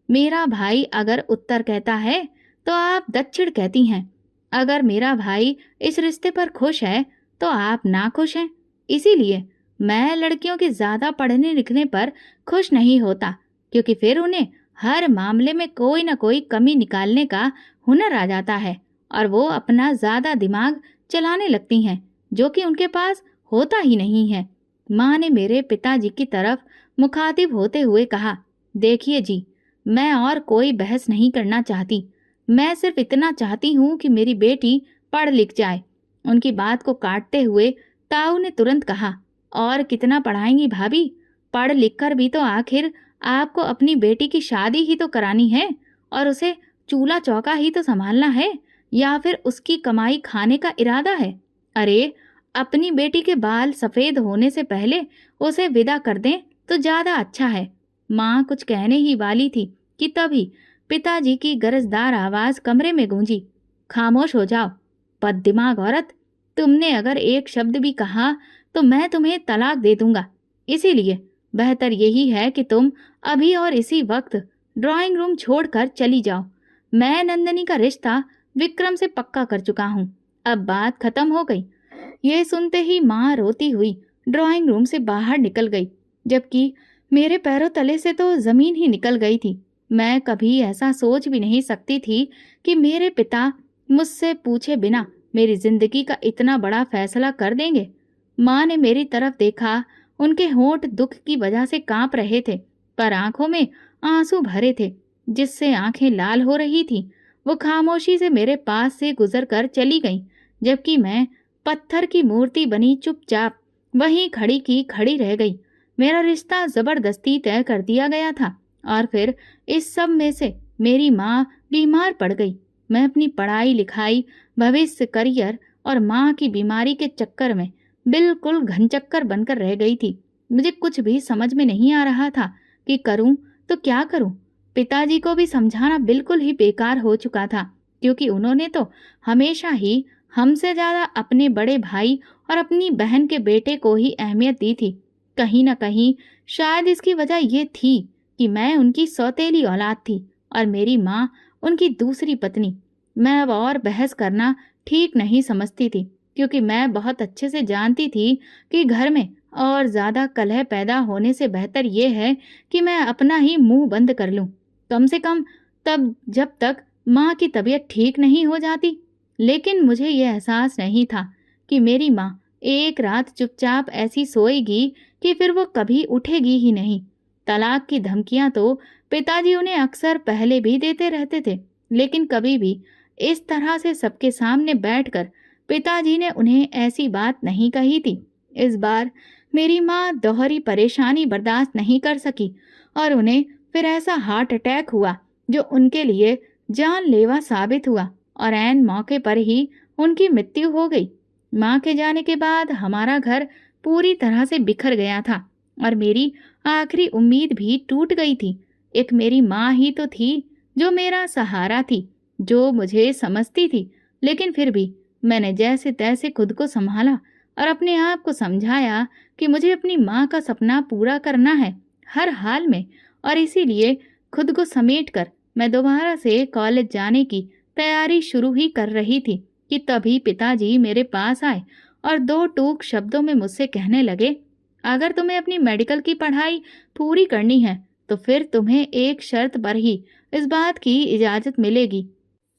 मेरा भाई अगर उत्तर कहता है तो आप दक्षिण कहती हैं। अगर मेरा भाई इस रिश्ते पर खुश है तो आप ना खुश हैं। इसीलिए मैं लड़कियों के ज्यादा पढ़ने लिखने पर खुश नहीं होता, क्योंकि फिर उन्हें हर मामले में कोई ना कोई कमी निकालने का हुनर आ जाता है और वो अपना ज्यादा दिमाग चलाने लगती हैं, जो कि उनके पास होता ही नहीं है। माँ ने मेरे पिताजी की तरफ मुखातिब होते हुए कहा, देखिए जी, मैं और कोई बहस नहीं करना चाहती। मैं सिर्फ इतना चाहती हूँ कि मेरी बेटी पढ़ लिख जाए। उनकी बात को काटते हुए ताऊ ने तुरंत कहा, और कितना पढ़ाएंगी भाभी? पढ़ लिख कर भी तो आखिर आपको अपनी बेटी की शादी ही तो करानी है और उसे चूल्हा चौका ही तो संभालना है, या फिर उसकी कमाई खाने का इरादा है? अरे, अपनी बेटी के बाल सफ़ेद होने से पहले उसे विदा कर दें तो ज़्यादा अच्छा है। माँ कुछ कहने ही वाली थी कि तभी पिताजी की गरजदार आवाज़ कमरे में गूंजी, खामोश हो जाओ बददिमाग औरत। तुमने अगर एक शब्द भी कहा तो मैं तुम्हें तलाक दे दूंगा। इसीलिए बेहतर यही है कि तुम अभी और इसी वक्त ड्राइंग रूम छोड़कर चली जाओ। मैं नंदिनी का रिश्ता विक्रम से पक्का कर चुका हूँ। अब बात खत्म हो गई। ये सुनते ही माँ रोती हुई ड्राइंग रूम से बाहर निकल गई, जबकि मेरे पैरों तले से तो जमीन ही निकल गई थी। मैं कभी ऐसा सोच भी नहीं सकती थी कि मेरे पिता मुझसे पूछे बिना मेरी जिंदगी का इतना बड़ा फैसला कर देंगे। माँ ने मेरी तरफ देखा। उनके होंठ दुख की वजह से कांप रहे थे, पर आंखों में आंसू भरे थे, जिससे आंखें लाल हो रही थीं। वो खामोशी से मेरे पास से गुजर कर चली गईं, जबकि मैं पत्थर की मूर्ति बनी चुपचाप वहीं खड़ी की खड़ी रह गई। मेरा रिश्ता जबरदस्ती तय कर दिया गया था और फिर इस सब में से मेरी माँ बीमार पड़ गई। मैं अपनी पढ़ाई लिखाई, भविष्य, करियर और माँ की बीमारी के चक्कर में बिल्कुल घनचक्कर बनकर रह गई थी। मुझे कुछ भी समझ में नहीं आ रहा था कि करूं तो क्या करूं। पिताजी को भी समझाना बिल्कुल ही बेकार हो चुका था, क्योंकि उन्होंने तो हमेशा ही हमसे ज्यादा अपने बड़े भाई और अपनी बहन के बेटे को ही अहमियत दी थी। कहीं ना कहीं शायद इसकी वजह ये थी कि मैं उनकी सौतेली औलाद थी और मेरी माँ उनकी दूसरी पत्नी। मैं अब और बहस करना ठीक नहीं समझती थी, क्योंकि मैं बहुत अच्छे से जानती थी कि घर में और ज्यादा कलह पैदा होने से बेहतर ये है कि मैं अपना ही मुंह बंद कर लूं, कम से कम तब जब तक माँ की तबीयत ठीक नहीं हो जाती। लेकिन मुझे यह एहसास नहीं था कि मेरी माँ एक रात चुपचाप ऐसी सोएगी कि फिर वो कभी उठेगी ही नहीं। तलाक की धमकियां तो पिताजी उन्हें अक्सर पहले भी देते रहते थे, लेकिन कभी भी इस तरह से सबके सामने बैठकर पिताजी ने उन्हें ऐसी बात नहीं कही थी। इस बार मेरी माँ दोहरी परेशानी बर्दाश्त नहीं कर सकी और उन्हें फिर ऐसा हार्ट अटैक हुआ जो उनके लिए जानलेवा साबित हुआ और ऐन मौके पर ही उनकी मृत्यु हो गई। माँ के जाने के बाद हमारा घर पूरी तरह से बिखर गया था और मेरी आखिरी उम्मीद भी टूट गई थी। एक मेरी माँ ही तो थी जो मेरा सहारा थी, जो मुझे समझती थी। लेकिन फिर भी मैंने जैसे तैसे खुद को संभाला और अपने आप को समझाया कि मुझे अपनी माँ का सपना पूरा करना है हर हाल में। और इसीलिए खुद को समेटकर मैं दोबारा से कॉलेज जाने की तैयारी शुरू ही कर रही थी कि तभी पिताजी मेरे पास आए और दो टूक शब्दों में मुझसे कहने लगे, अगर तुम्हें अपनी मेडिकल की पढ़ाई पूरी करनी है तो फिर तुम्हें एक शर्त पर ही इस बात की इजाजत मिलेगी।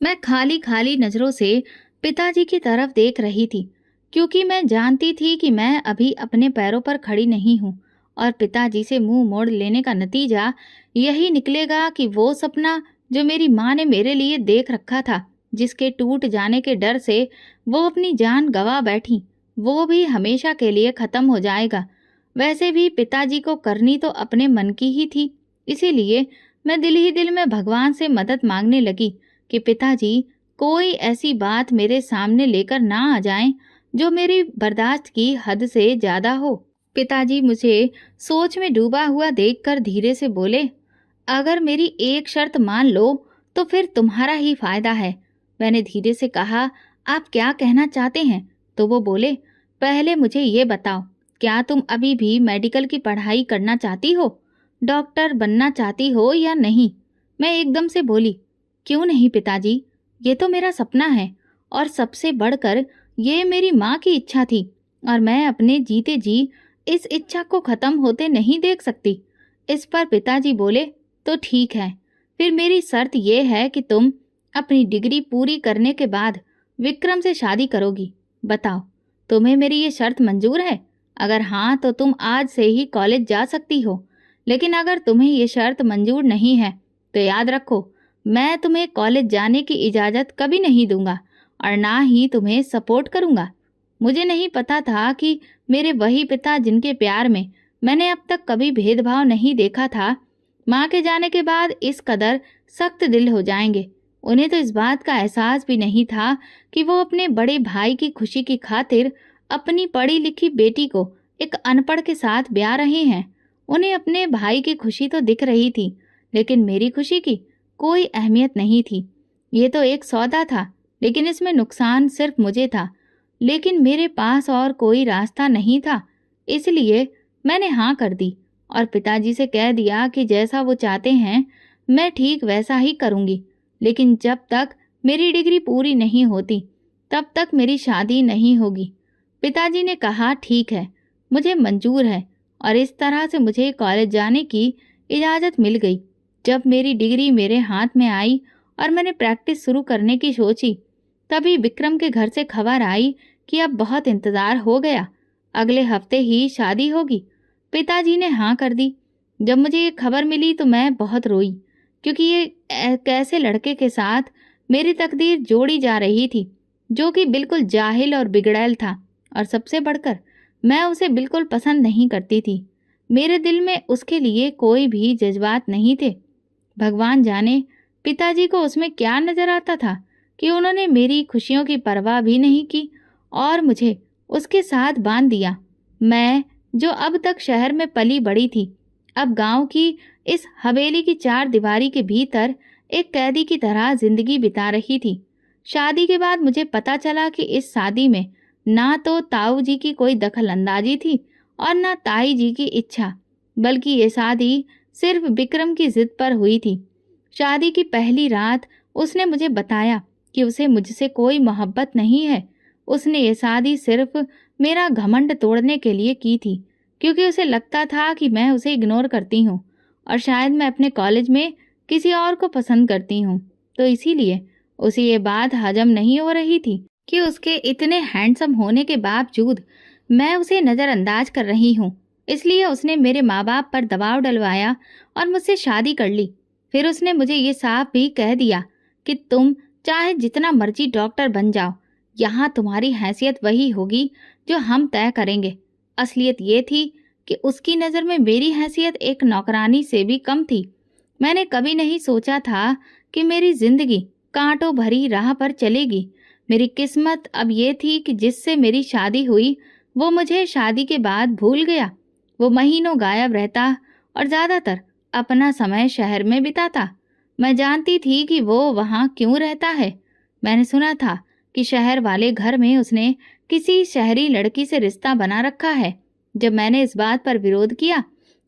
मैं खाली खाली नजरों से पिताजी की तरफ देख रही थी, क्योंकि मैं जानती थी कि मैं अभी अपने पैरों पर खड़ी नहीं हूँ और पिताजी से मुंह मोड़ लेने का नतीजा यही निकलेगा कि वो सपना जो मेरी माँ ने मेरे लिए देख रखा था, जिसके टूट जाने के डर से वो अपनी जान गंवा बैठी, वो भी हमेशा के लिए खत्म हो जाएगा। वैसे भी पिताजी को करनी तो अपने मन की ही थी, इसीलिए मैं दिल ही दिल में भगवान से मदद मांगने लगी कि पिताजी कोई ऐसी बात मेरे सामने लेकर ना आ जाएं जो मेरी बर्दाश्त की हद से ज्यादा हो। पिताजी मुझे सोच में डूबा हुआ देखकर धीरे से बोले, अगर मेरी एक शर्त मान लो तो फिर तुम्हारा ही फायदा है। मैंने धीरे से कहा, आप क्या कहना चाहते हैं? तो वो बोले, पहले मुझे ये बताओ, क्या तुम अभी भी मेडिकल की पढ़ाई करना चाहती हो? डॉक्टर बनना चाहती हो या नहीं? मैं एकदम से बोली, क्यों नहीं पिताजी, ये तो मेरा सपना है और सबसे बढ़कर ये मेरी माँ की इच्छा थी और मैं अपने जीते जी इस इच्छा को खत्म होते नहीं देख सकती। इस पर पिताजी बोले, तो ठीक है, फिर मेरी शर्त ये है कि तुम अपनी डिग्री पूरी करने के बाद विक्रम से शादी करोगी। बताओ, तुम्हें मेरी ये शर्त मंजूर है? अगर हाँ तो तुम आज से ही कॉलेज जा सकती हो, लेकिन अगर तुम्हें ये शर्त मंजूर नहीं है तो याद रखो, मैं तुम्हें कॉलेज जाने की इजाज़त कभी नहीं दूंगा और ना ही तुम्हें सपोर्ट करूंगा। मुझे नहीं पता था कि मेरे वही पिता जिनके प्यार में मैंने अब तक कभी भेदभाव नहीं देखा था, माँ के जाने के बाद इस कदर सख्त दिल हो जाएंगे। उन्हें तो इस बात का एहसास भी नहीं था कि वो अपने बड़े भाई की खुशी की खातिर अपनी पढ़ी लिखी बेटी को एक अनपढ़ के साथ ब्याह रहे हैं। उन्हें अपने भाई की खुशी तो दिख रही थी, लेकिन मेरी खुशी की कोई अहमियत नहीं थी। ये तो एक सौदा था, लेकिन इसमें नुकसान सिर्फ मुझे था। लेकिन मेरे पास और कोई रास्ता नहीं था, इसलिए मैंने हाँ कर दी और पिताजी से कह दिया कि जैसा वो चाहते हैं मैं ठीक वैसा ही करूँगी, लेकिन जब तक मेरी डिग्री पूरी नहीं होती तब तक मेरी शादी नहीं होगी। पिताजी ने कहा, ठीक है, मुझे मंजूर है और इस तरह से मुझे कॉलेज जाने की इजाज़त मिल गई। जब मेरी डिग्री मेरे हाथ में आई और मैंने प्रैक्टिस शुरू करने की सोची, तभी विक्रम के घर से खबर आई कि अब बहुत इंतज़ार हो गया, अगले हफ्ते ही शादी होगी। पिताजी ने हाँ कर दी। जब मुझे ये खबर मिली तो मैं बहुत रोई, क्योंकि ये कैसे लड़के के साथ मेरी तकदीर जोड़ी जा रही थी जो कि बिल्कुल जाहिल और बिगड़ैल था, और सबसे बढ़कर मैं उसे बिल्कुल पसंद नहीं करती थी। मेरे दिल में उसके लिए कोई भी जज्बात नहीं थे। भगवान जाने पिताजी को उसमें क्या नजर आता था कि उन्होंने मेरी खुशियों की परवाह भी नहीं की और मुझे उसके साथ बांध दिया। मैं जो अब तक शहर में पली बड़ी थी, अब गांव की इस हवेली की चार दीवारी के भीतर एक कैदी की तरह जिंदगी बिता रही थी। शादी के बाद मुझे पता चला कि इस शादी में ना तो ताऊ जी की कोई दखल अंदाजी थी और ना ताई जी की इच्छा, बल्कि ये शादी सिर्फ विक्रम की जिद पर हुई थी। शादी की पहली रात उसने मुझे बताया कि उसे मुझसे कोई मोहब्बत नहीं है। उसने ये शादी सिर्फ मेरा घमंड तोड़ने के लिए की थी, क्योंकि उसे लगता था कि मैं उसे इग्नोर करती हूँ और शायद मैं अपने कॉलेज में किसी और को पसंद करती हूँ। तो इसीलिए उसे ये बात हजम नहीं हो रही थी कि उसके इतने हैंडसम होने के बावजूद मैं उसे नज़रअंदाज कर रही हूँ। इसलिए उसने मेरे माँ बाप पर दबाव डलवाया और मुझसे शादी कर ली। फिर उसने मुझे ये साफ भी कह दिया कि तुम चाहे जितना मर्जी डॉक्टर बन जाओ, यहाँ तुम्हारी हैसियत वही होगी जो हम तय करेंगे। असलियत ये थी कि उसकी नज़र में मेरी हैसियत एक नौकरानी से भी कम थी। मैंने कभी नहीं सोचा था कि मेरी जिंदगी कांटों भरी राह पर चलेगी। मेरी किस्मत अब ये थी कि जिससे मेरी शादी हुई वो मुझे शादी के बाद भूल गया। वो महीनों गायब रहता और ज़्यादातर अपना समय शहर में बिताता। मैं जानती थी कि वो वहाँ क्यों रहता है। मैंने सुना था कि शहर वाले घर में उसने किसी शहरी लड़की से रिश्ता बना रखा है। जब मैंने इस बात पर विरोध किया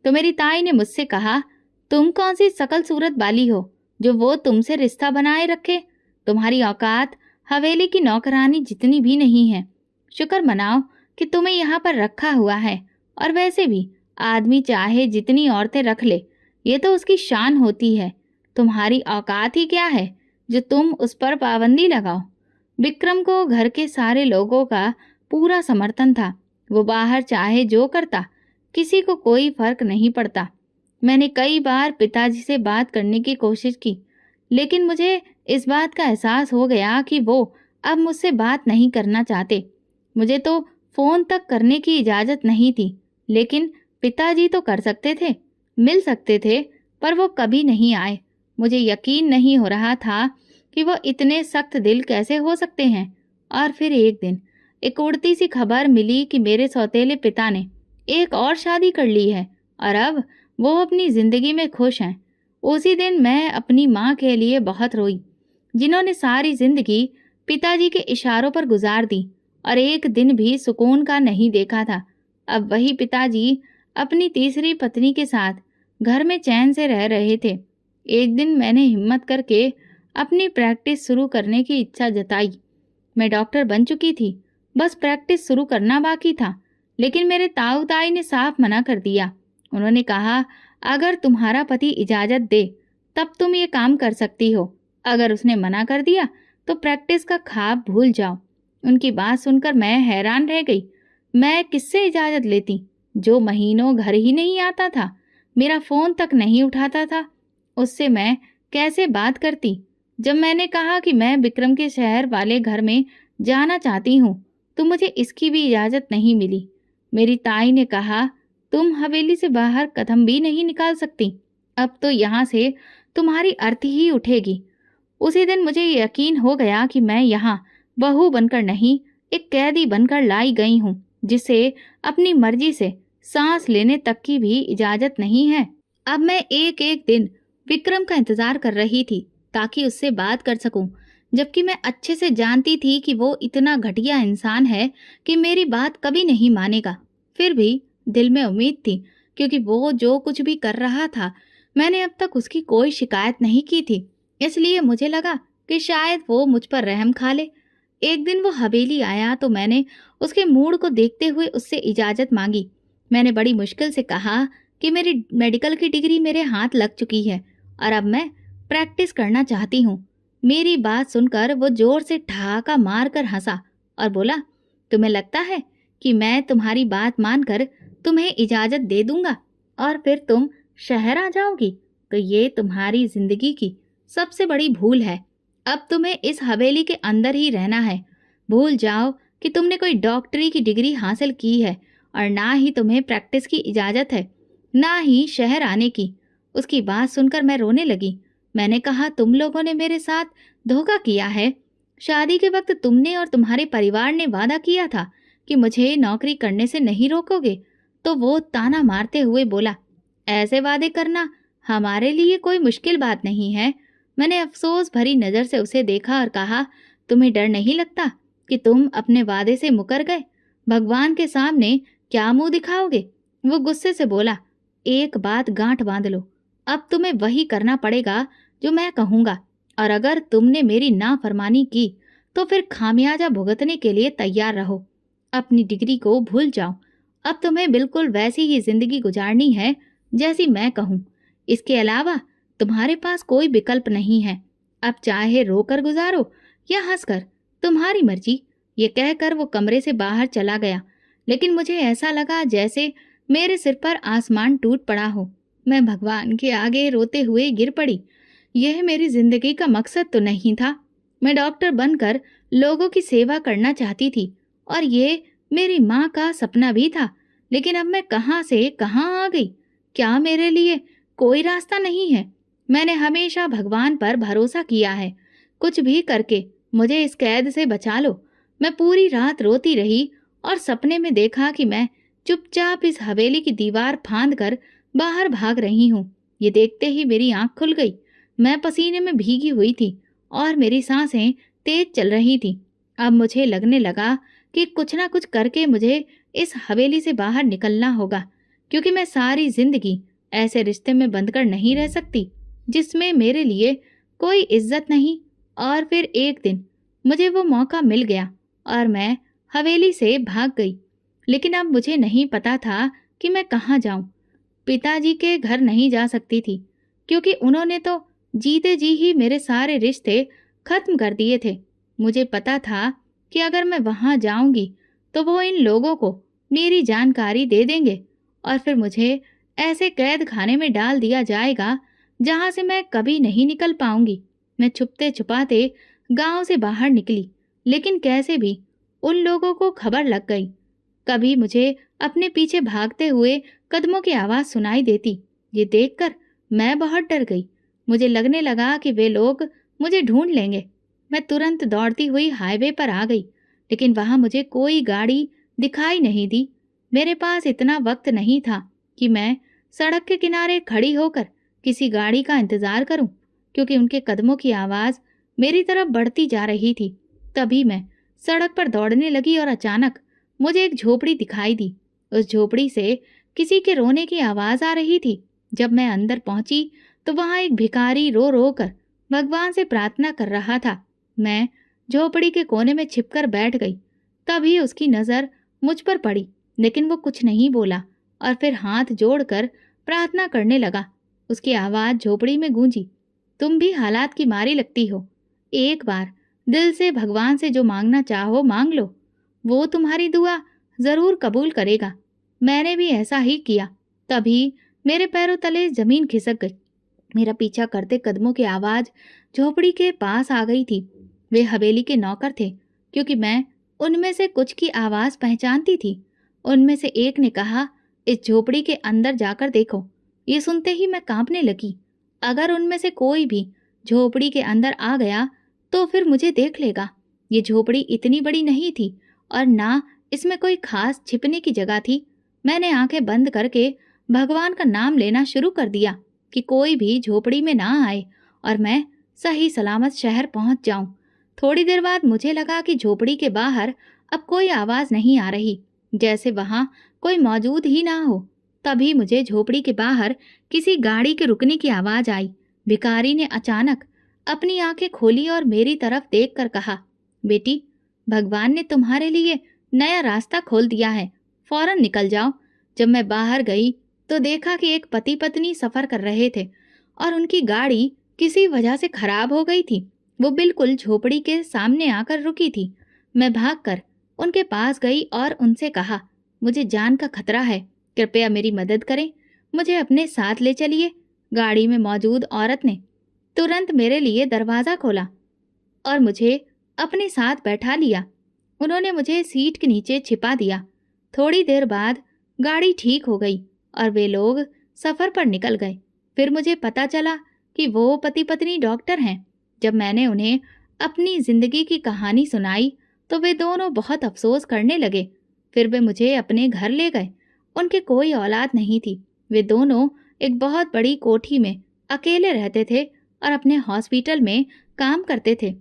तो मेरी ताई ने मुझसे कहा, तुम कौन सी शकल सूरत वाली हो जो वो तुमसे रिश्ता बनाए रखे? तुम्हारी औकात हवेली की नौकरानी जितनी भी नहीं है। शुक्र मनाओ कि तुम्हें यहाँ पर रखा हुआ है। और वैसे भी आदमी चाहे जितनी औरतें रख ले, ये तो उसकी शान होती है। तुम्हारी औकात ही क्या है जो तुम उस पर पाबंदी लगाओ। विक्रम को घर के सारे लोगों का पूरा समर्थन था। वो बाहर चाहे जो करता, किसी को कोई फर्क नहीं पड़ता। मैंने कई बार पिताजी से बात करने की कोशिश की, लेकिन मुझे इस बात का एहसास हो गया कि वो अब मुझसे बात नहीं करना चाहते। मुझे तो फ़ोन तक करने की इजाज़त नहीं थी, लेकिन पिताजी तो कर सकते थे, मिल सकते थे, पर वो कभी नहीं आए। मुझे यकीन नहीं हो रहा था कि वो इतने सख्त दिल कैसे हो सकते हैं। और फिर एक दिन एक उड़ती सी खबर मिली कि मेरे सौतेले पिता ने एक और शादी कर ली है और अब वो अपनी ज़िंदगी में खुश हैं। उसी दिन मैं अपनी माँ के लिए बहुत रोई, जिन्होंने सारी ज़िंदगी पिताजी के इशारों पर गुजार दी और एक दिन भी सुकून का नहीं देखा था। अब वही पिताजी अपनी तीसरी पत्नी के साथ घर में चैन से रह रहे थे। एक दिन मैंने हिम्मत करके अपनी प्रैक्टिस शुरू करने की इच्छा जताई। मैं डॉक्टर बन चुकी थी, बस प्रैक्टिस शुरू करना बाकी था। लेकिन मेरे ताऊ ताई ने साफ मना कर दिया। उन्होंने कहा, अगर तुम्हारा पति इजाज़त दे तब तुम ये काम कर सकती हो। अगर उसने मना कर दिया तो प्रैक्टिस का ख्वाब भूल जाओ। उनकी बात सुनकर मैं हैरान रह गई। मैं किससे इजाज़त लेती जो महीनों घर ही नहीं आता था, मेरा फ़ोन तक नहीं उठाता था? उससे मैं कैसे बात करती? जब मैंने कहा कि मैं विक्रम के शहर वाले घर में जाना चाहती हूँ तो मुझे इसकी भी इजाज़त नहीं मिली। मेरी ताई ने कहा, तुम हवेली से बाहर कदम भी नहीं निकाल सकती। अब तो यहाँ से तुम्हारी अर्थी ही उठेगी। उसी दिन मुझे यकीन हो गया कि मैं यहाँ बहू बनकर नहीं, एक कैदी बनकर लाई गई हूँ, जिसे अपनी मर्जी से सांस लेने तक की भी इजाज़त नहीं है। अब मैं एक एक दिन विक्रम का इंतज़ार कर रही थी ताकि उससे बात कर सकूं, जबकि मैं अच्छे से जानती थी कि वो इतना घटिया इंसान है कि मेरी बात कभी नहीं मानेगा। फिर भी दिल में उम्मीद थी, क्योंकि वो जो कुछ भी कर रहा था मैंने अब तक उसकी कोई शिकायत नहीं की थी। इसलिए मुझे लगा कि शायद वो मुझ पर रहम खा ले। एक दिन वो हवेली आया तो मैंने उसके मूड को देखते हुए उससे इजाज़त मांगी। मैंने बड़ी मुश्किल से कहा कि मेरी मेडिकल की डिग्री मेरे हाथ लग चुकी है और अब मैं प्रैक्टिस करना चाहती हूँ। मेरी बात सुनकर वो जोर से ठहाका मारकर हंसा और बोला, तुम्हें लगता है कि मैं तुम्हारी बात मानकर तुम्हें इजाज़त दे दूंगा और फिर तुम शहर आ जाओगी? तो ये तुम्हारी ज़िंदगी की सबसे बड़ी भूल है। अब तुम्हें इस हवेली के अंदर ही रहना है। भूल जाओ कि तुमने कोई डॉक्टरी की डिग्री हासिल की है और ना ही तुम्हें प्रैक्टिस की इजाज़त है। ना ही शहर आने की। उसकी बात सुनकर मैं रोने लगी। मैंने कहा, तुम लोगों ने मेरे साथ धोखा किया है। शादी के वक्त तुमने और तुम्हारे परिवार ने वादा किया था कि मुझे नौकरी करने से नहीं रोकोगे। तो वो ताना मारते हुए बोला, ऐसे वादे करना हमारे लिए कोई मुश्किल बात नहीं है। मैंने अफसोस भरी नज़र से उसे देखा और कहा, तुम्हें डर नहीं लगता कि तुम अपने वादे से मुकर गए? भगवान के सामने क्या मुंह दिखाओगे? वो गुस्से से बोला, एक बात गांठ बांध लो, अब तुम्हें वही करना पड़ेगा जो मैं कहूँगा, और अगर तुमने मेरी नाफरमानी की तो फिर खामियाजा भुगतने के लिए तैयार रहो। अपनी डिग्री को भूल जाओ। अब तुम्हें बिल्कुल वैसी ही जिंदगी गुजारनी है जैसी मैं कहूँ। इसके अलावा तुम्हारे पास कोई विकल्प नहीं है। अब चाहे रोकर गुजारो या हंसकर, तुम्हारी मर्जी। ये कहकर वो कमरे से बाहर चला गया। लेकिन मुझे ऐसा लगा जैसे मेरे सिर पर आसमान टूट पड़ा हो। मैं भगवान के आगे रोते हुए गिर पड़ी। यह मेरी जिंदगी का मकसद तो नहीं था। मैं डॉक्टर बनकर लोगों की सेवा करना चाहती थी और ये मेरी माँ का सपना भी था। लेकिन अब मैं कहाँ से कहाँ आ गई? क्या मेरे लिए कोई रास्ता नहीं है? मैंने हमेशा भगवान पर भरोसा किया है। कुछ भी करके मुझे इस कैद से बचा लो। मैं पूरी रात रोती रही और सपने में देखा कि मैं चुपचाप इस हवेली की दीवार फांद कर बाहर भाग रही हूँ। ये देखते ही मेरी आंख खुल गई। मैं पसीने में भीगी हुई थी और मेरी सांसें तेज चल रही थी। अब मुझे लगने लगा कि कुछ ना कुछ करके मुझे इस हवेली से बाहर निकलना होगा, क्योंकि मैं सारी जिंदगी ऐसे रिश्ते में बंधकर नहीं रह सकती जिसमें मेरे लिए कोई इज्जत नहीं। और फिर एक दिन मुझे वो मौका मिल गया और मैं हवेली से भाग गई। लेकिन अब मुझे नहीं पता था कि मैं कहाँ जाऊं। पिताजी के घर नहीं जा सकती थी, क्योंकि उन्होंने तो जीते जी ही मेरे सारे रिश्ते खत्म कर दिए थे। मुझे पता था कि अगर मैं वहां जाऊंगी तो वो इन लोगों को मेरी जानकारी दे देंगे और फिर मुझे ऐसे कैद खाने में डाल दिया जाएगा जहां से मैं कभी नहीं निकल पाऊंगी। मैं छुपते छुपाते गांव से बाहर निकली, लेकिन कैसे भी उन लोगों को खबर लग गई। कभी मुझे अपने पीछे भागते हुए कदमों की आवाज सुनाई देती। ये देखकर मैं बहुत डर गई। मुझे लगने लगा कि वे लोग मुझे ढूंढ लेंगे। मैं तुरंत दौड़ती हुई हाईवे पर आ गई, लेकिन वहां मुझे कोई गाड़ी दिखाई नहीं दी। मेरे पास इतना वक्त नहीं था कि मैं सड़क के किनारे खड़ी होकर किसी गाड़ी का इंतजार करूं, क्योंकि उनके कदमों की आवाज मेरी तरफ बढ़ती जा रही थी। तभी मैं सड़क पर दौड़ने लगी और अचानक मुझे एक झोपड़ी दिखाई दी। उस झोपड़ी से किसी के रोने की आवाज आ रही थी। जब मैं अंदर पहुंची तो वहां एक भिखारी रो रो कर भगवान से प्रार्थना कर रहा था। मैं झोपड़ी के कोने में छिपकर बैठ गई। तभी उसकी नजर मुझ पर पड़ी, लेकिन वो कुछ नहीं बोला और फिर हाथ जोड़कर प्रार्थना करने लगा। उसकी आवाज झोपड़ी में गूंजी, तुम भी हालात की मारी लगती हो। एक बार दिल से भगवान से जो मांगना चाहो मांग लो, वो तुम्हारी दुआ जरूर कबूल करेगा। मैंने भी ऐसा ही किया। तभी मेरे पैरों तले जमीन खिसक गई। मेरा पीछा करते कदमों की आवाज झोपड़ी के पास आ गई थी। वे हवेली के नौकर थे, क्योंकि मैं उनमें से कुछ की आवाज पहचानती थी। उनमें से एक ने कहा, इस झोपड़ी के अंदर जाकर देखो। ये सुनते ही मैं कांपने लगी। अगर उनमें से कोई भी झोपड़ी के अंदर आ गया तो फिर मुझे देख लेगा। ये झोपड़ी इतनी बड़ी नहीं थी और ना इसमें कोई खास छिपने की जगह थी। मैंने आंखें बंद करके भगवान का नाम लेना शुरू कर दिया कि कोई भी झोपड़ी में ना आए और मैं सही सलामत शहर पहुंच जाऊं। थोड़ी देर बाद मुझे लगा कि झोपड़ी के बाहर अब कोई आवाज नहीं आ रही, जैसे वहां कोई मौजूद ही ना हो। तभी मुझे झोपड़ी के बाहर किसी गाड़ी के रुकने की आवाज आई। भिखारी ने अचानक अपनी आंखें खोली और मेरी तरफ देखकर कहा, बेटी, भगवान ने तुम्हारे लिए नया रास्ता खोल दिया है, फौरन निकल जाओ। जब मैं बाहर गई तो देखा कि एक पति पत्नी सफर कर रहे थे और उनकी गाड़ी किसी वजह से खराब हो गई थी। वो बिल्कुल झोपड़ी के सामने आकर रुकी थी। मैं भागकर उनके पास गई और उनसे कहा, मुझे जान का खतरा है, कृपया मेरी मदद करें, मुझे अपने साथ ले चलिए। गाड़ी में मौजूद औरत ने तुरंत मेरे लिए दरवाज़ा खोला और मुझे अपने साथ बैठा लिया। उन्होंने मुझे सीट के नीचे छिपा दिया। थोड़ी देर बाद गाड़ी ठीक हो गई और वे लोग सफ़र पर निकल गए। फिर मुझे पता चला कि वो पति पत्नी डॉक्टर हैं। जब मैंने उन्हें अपनी ज़िंदगी की कहानी सुनाई तो वे दोनों बहुत अफसोस करने लगे। फिर वे मुझे अपने घर ले गए। उनके कोई औलाद नहीं थी। वे दोनों एक बहुत बड़ी कोठी में अकेले रहते थे और अपने हॉस्पिटल में काम करते थे।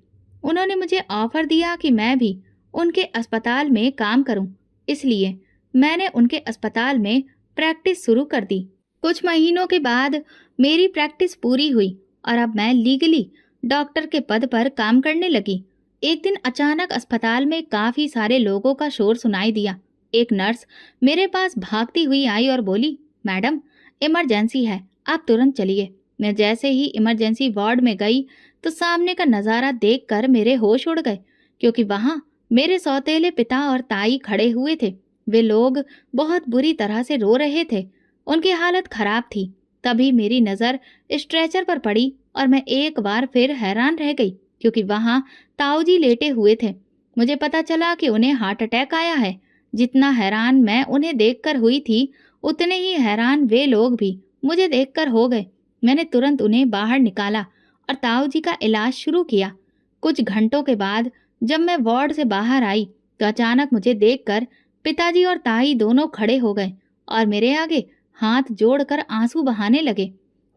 उन्होंने मुझे ऑफ़र दिया कि मैं भी उनके अस्पताल में काम करूं। इसलिए मैंने उनके अस्पताल में प्रैक्टिस शुरू कर दी। कुछ महीनों के बाद मेरी प्रैक्टिस पूरी हुई और अब मैं लीगली डॉक्टर के पद पर काम करने लगी। एक दिन अचानक अस्पताल में काफ़ी सारे लोगों का शोर सुनाई दिया। एक नर्स मेरे पास भागती हुई आई और बोली, मैडम, इमरजेंसी है, आप तुरंत चलिए। मैं जैसे ही इमरजेंसी वार्ड में गई तो सामने का नज़ारा देखकर मेरे होश उड़ गए, क्योंकि वहाँ मेरे सौतेले पिता और ताई खड़े हुए थे। वे लोग बहुत बुरी तरह से रो रहे थे। उनकी हालत खराब थी। तभी मेरी नज़र स्ट्रेचर पर पड़ी और मैं एक बार फिर हैरान रह गई, क्योंकि वहाँ ताऊजी लेटे हुए थे। मुझे पता चला कि उन्हें हार्ट अटैक आया है। जितना हैरान मैं उन्हें देखकर हुई थी, उतने ही हैरान वे लोग भी मुझे देखकर हो गए। मैंने तुरंत उन्हें बाहर निकाला और ताऊजी का इलाज शुरू किया। कुछ घंटों के बाद जब मैं वार्ड से बाहर आई तो अचानक मुझे देखकर पिताजी और ताई दोनों खड़े हो गए और मेरे आगे हाथ जोड़कर आंसू बहाने लगे।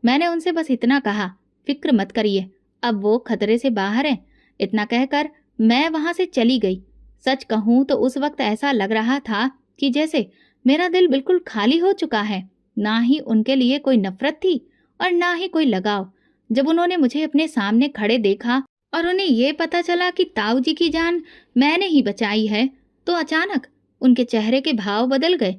मैंने उनसे बस इतना कहा, फिक्र मत करिए, अब वो खतरे से बाहर हैं। इतना कहकर मैं वहां से चली गई। सच कहूं तो उस वक्त ऐसा लग रहा था कि जैसे मेरा दिल बिल्कुल खाली हो चुका है। ना ही उनके लिए कोई नफरत थी और ना ही कोई लगाव। जब उन्होंने मुझे अपने सामने खड़े देखा और उन्हें ये पता चला कि ताऊजी की जान मैंने ही बचाई है, तो अचानक उनके चेहरे के भाव बदल गए।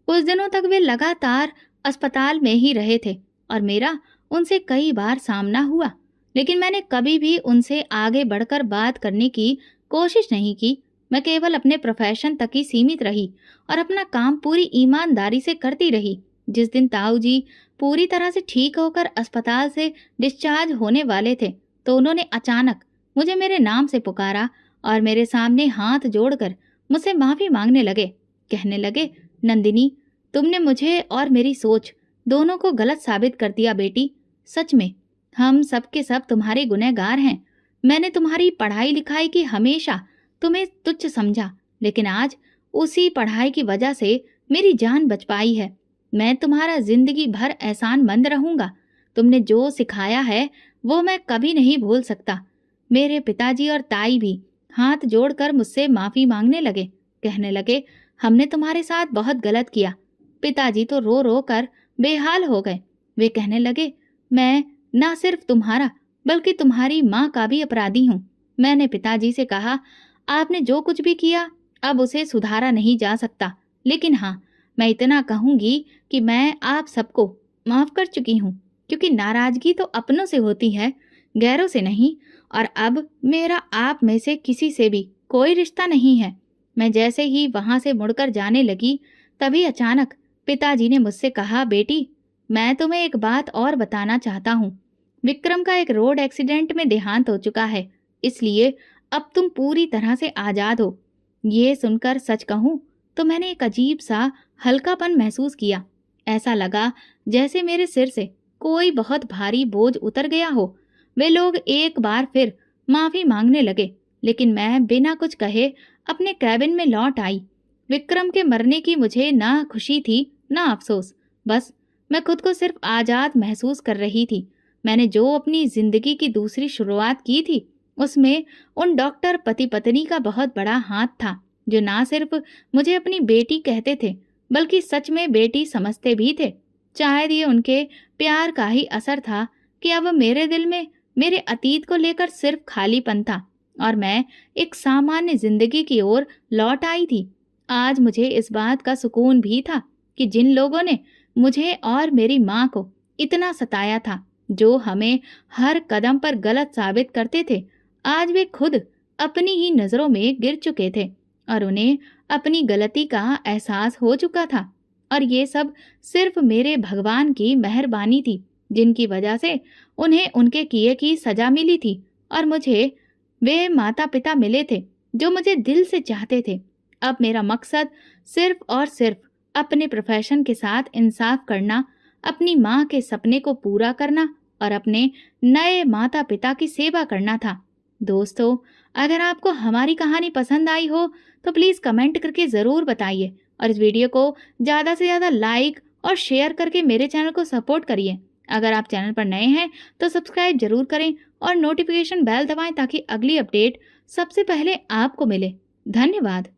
कुछ दिनों तक वे लगातार अस्पताल में ही रहे थे और मेरा उनसे कई बार सामना हुआ, लेकिन मैंने कभी भी उनसे आगे बढ़कर बात करने की कोशिश नहीं की। मैं केवल अपने प्रोफेशन तक ही सीमित रही और अपना काम पूरी ईमानदारी से करती रही। जिस दिन ताऊजी पूरी तरह से ठीक होकर अस्पताल से डिस्चार्ज होने वाले थे, तो उन्होंने अचानक मुझे मेरे नाम से पुकारा और मेरे सामने हाथ जोड़कर मुझसे माफ़ी मांगने लगे। कहने लगे, नंदिनी, तुमने मुझे और मेरी सोच दोनों को गलत साबित कर दिया बेटी। सच में हम सब के सब तुम्हारे गुनहगार हैं। मैंने तुम्हारी पढ़ाई लिखाई की हमेशा तुम्हें तुच्छ समझा, लेकिन आज उसी पढ़ाई की वजह से मेरी जान बच पाई है। मैं तुम्हारा जिंदगी भर एहसानमंद रहूंगा। तुमने जो सिखाया है वो मैं कभी नहीं भूल सकता। मेरे पिताजी और ताई भी हाथ जोड़कर मुझसे माफ़ी मांगने लगे। कहने लगे, हमने तुम्हारे साथ बहुत गलत किया। पिताजी तो रो रो कर बेहाल हो गए। वे कहने लगे, मैं ना सिर्फ तुम्हारा बल्कि तुम्हारी माँ का भी अपराधी हूँ। मैंने पिताजी से कहा, आपने जो कुछ भी किया अब उसे सुधारा नहीं जा सकता, लेकिन हाँ, मैं इतना कहूँगी कि मैं आप सबको माफ़ कर चुकी हूँ, क्योंकि नाराज़गी तो अपनों से होती है, गैरों से नहीं। और अब मेरा आप में से किसी से भी कोई रिश्ता नहीं है। मैं जैसे ही वहाँ से मुड़कर जाने लगी, तभी अचानक पिताजी ने मुझसे कहा, बेटी, मैं तुम्हें एक बात और बताना चाहता हूँ। विक्रम का एक रोड एक्सीडेंट में देहांत हो चुका है, इसलिए अब तुम पूरी तरह से आज़ाद हो। ये सुनकर सच कहूँ तो मैंने एक अजीब सा हल्कापन महसूस किया। ऐसा लगा जैसे मेरे सिर से कोई बहुत भारी बोझ उतर गया हो। वे लोग एक बार फिर माफ़ी मांगने लगे, लेकिन मैं बिना कुछ कहे अपने कैबिन में लौट आई। विक्रम के मरने की मुझे ना खुशी थी ना अफसोस, बस मैं खुद को सिर्फ आज़ाद महसूस कर रही थी। मैंने जो अपनी ज़िंदगी की दूसरी शुरुआत की थी, उसमें उन डॉक्टर पति पत्नी का बहुत बड़ा हाथ था, जो ना सिर्फ मुझे अपनी बेटी कहते थे बल्कि सच में बेटी समझते भी थे। शायद ये उनके प्यार का ही असर था कि अब मेरे दिल में मेरे अतीत को लेकर सिर्फ खालीपन था और मैं एक सामान्य जिंदगी की ओर लौट आई थी। आज मुझे इस बात का सुकून भी था कि जिन लोगों ने मुझे और मेरी माँ को इतना सताया था, जो हमें हर कदम पर गलत साबित करते थे, आज वे खुद अपनी ही नज़रों में गिर चुके थे और उन्हें अपनी गलती का एहसास हो चुका था। और ये सब सिर्फ मेरे भगवान की मेहरबानी थी, जिनकी वजह से उन्हें उनके किए की सजा मिली थी और मुझे वे माता पिता मिले थे जो मुझे दिल से चाहते थे। अब मेरा मकसद सिर्फ और सिर्फ अपने प्रोफेशन के साथ इंसाफ करना, अपनी माँ के सपने को पूरा करना और अपने नए माता पिता की सेवा करना था। दोस्तों, अगर आपको हमारी कहानी पसंद आई हो तो प्लीज़ कमेंट करके ज़रूर बताइए और इस वीडियो को ज़्यादा से ज़्यादा लाइक और शेयर करके मेरे चैनल को सपोर्ट करिए। अगर आप चैनल पर नए हैं तो सब्सक्राइब जरूर करें और नोटिफिकेशन बेल दबाएं ताकि अगली अपडेट सबसे पहले आपको मिले। धन्यवाद।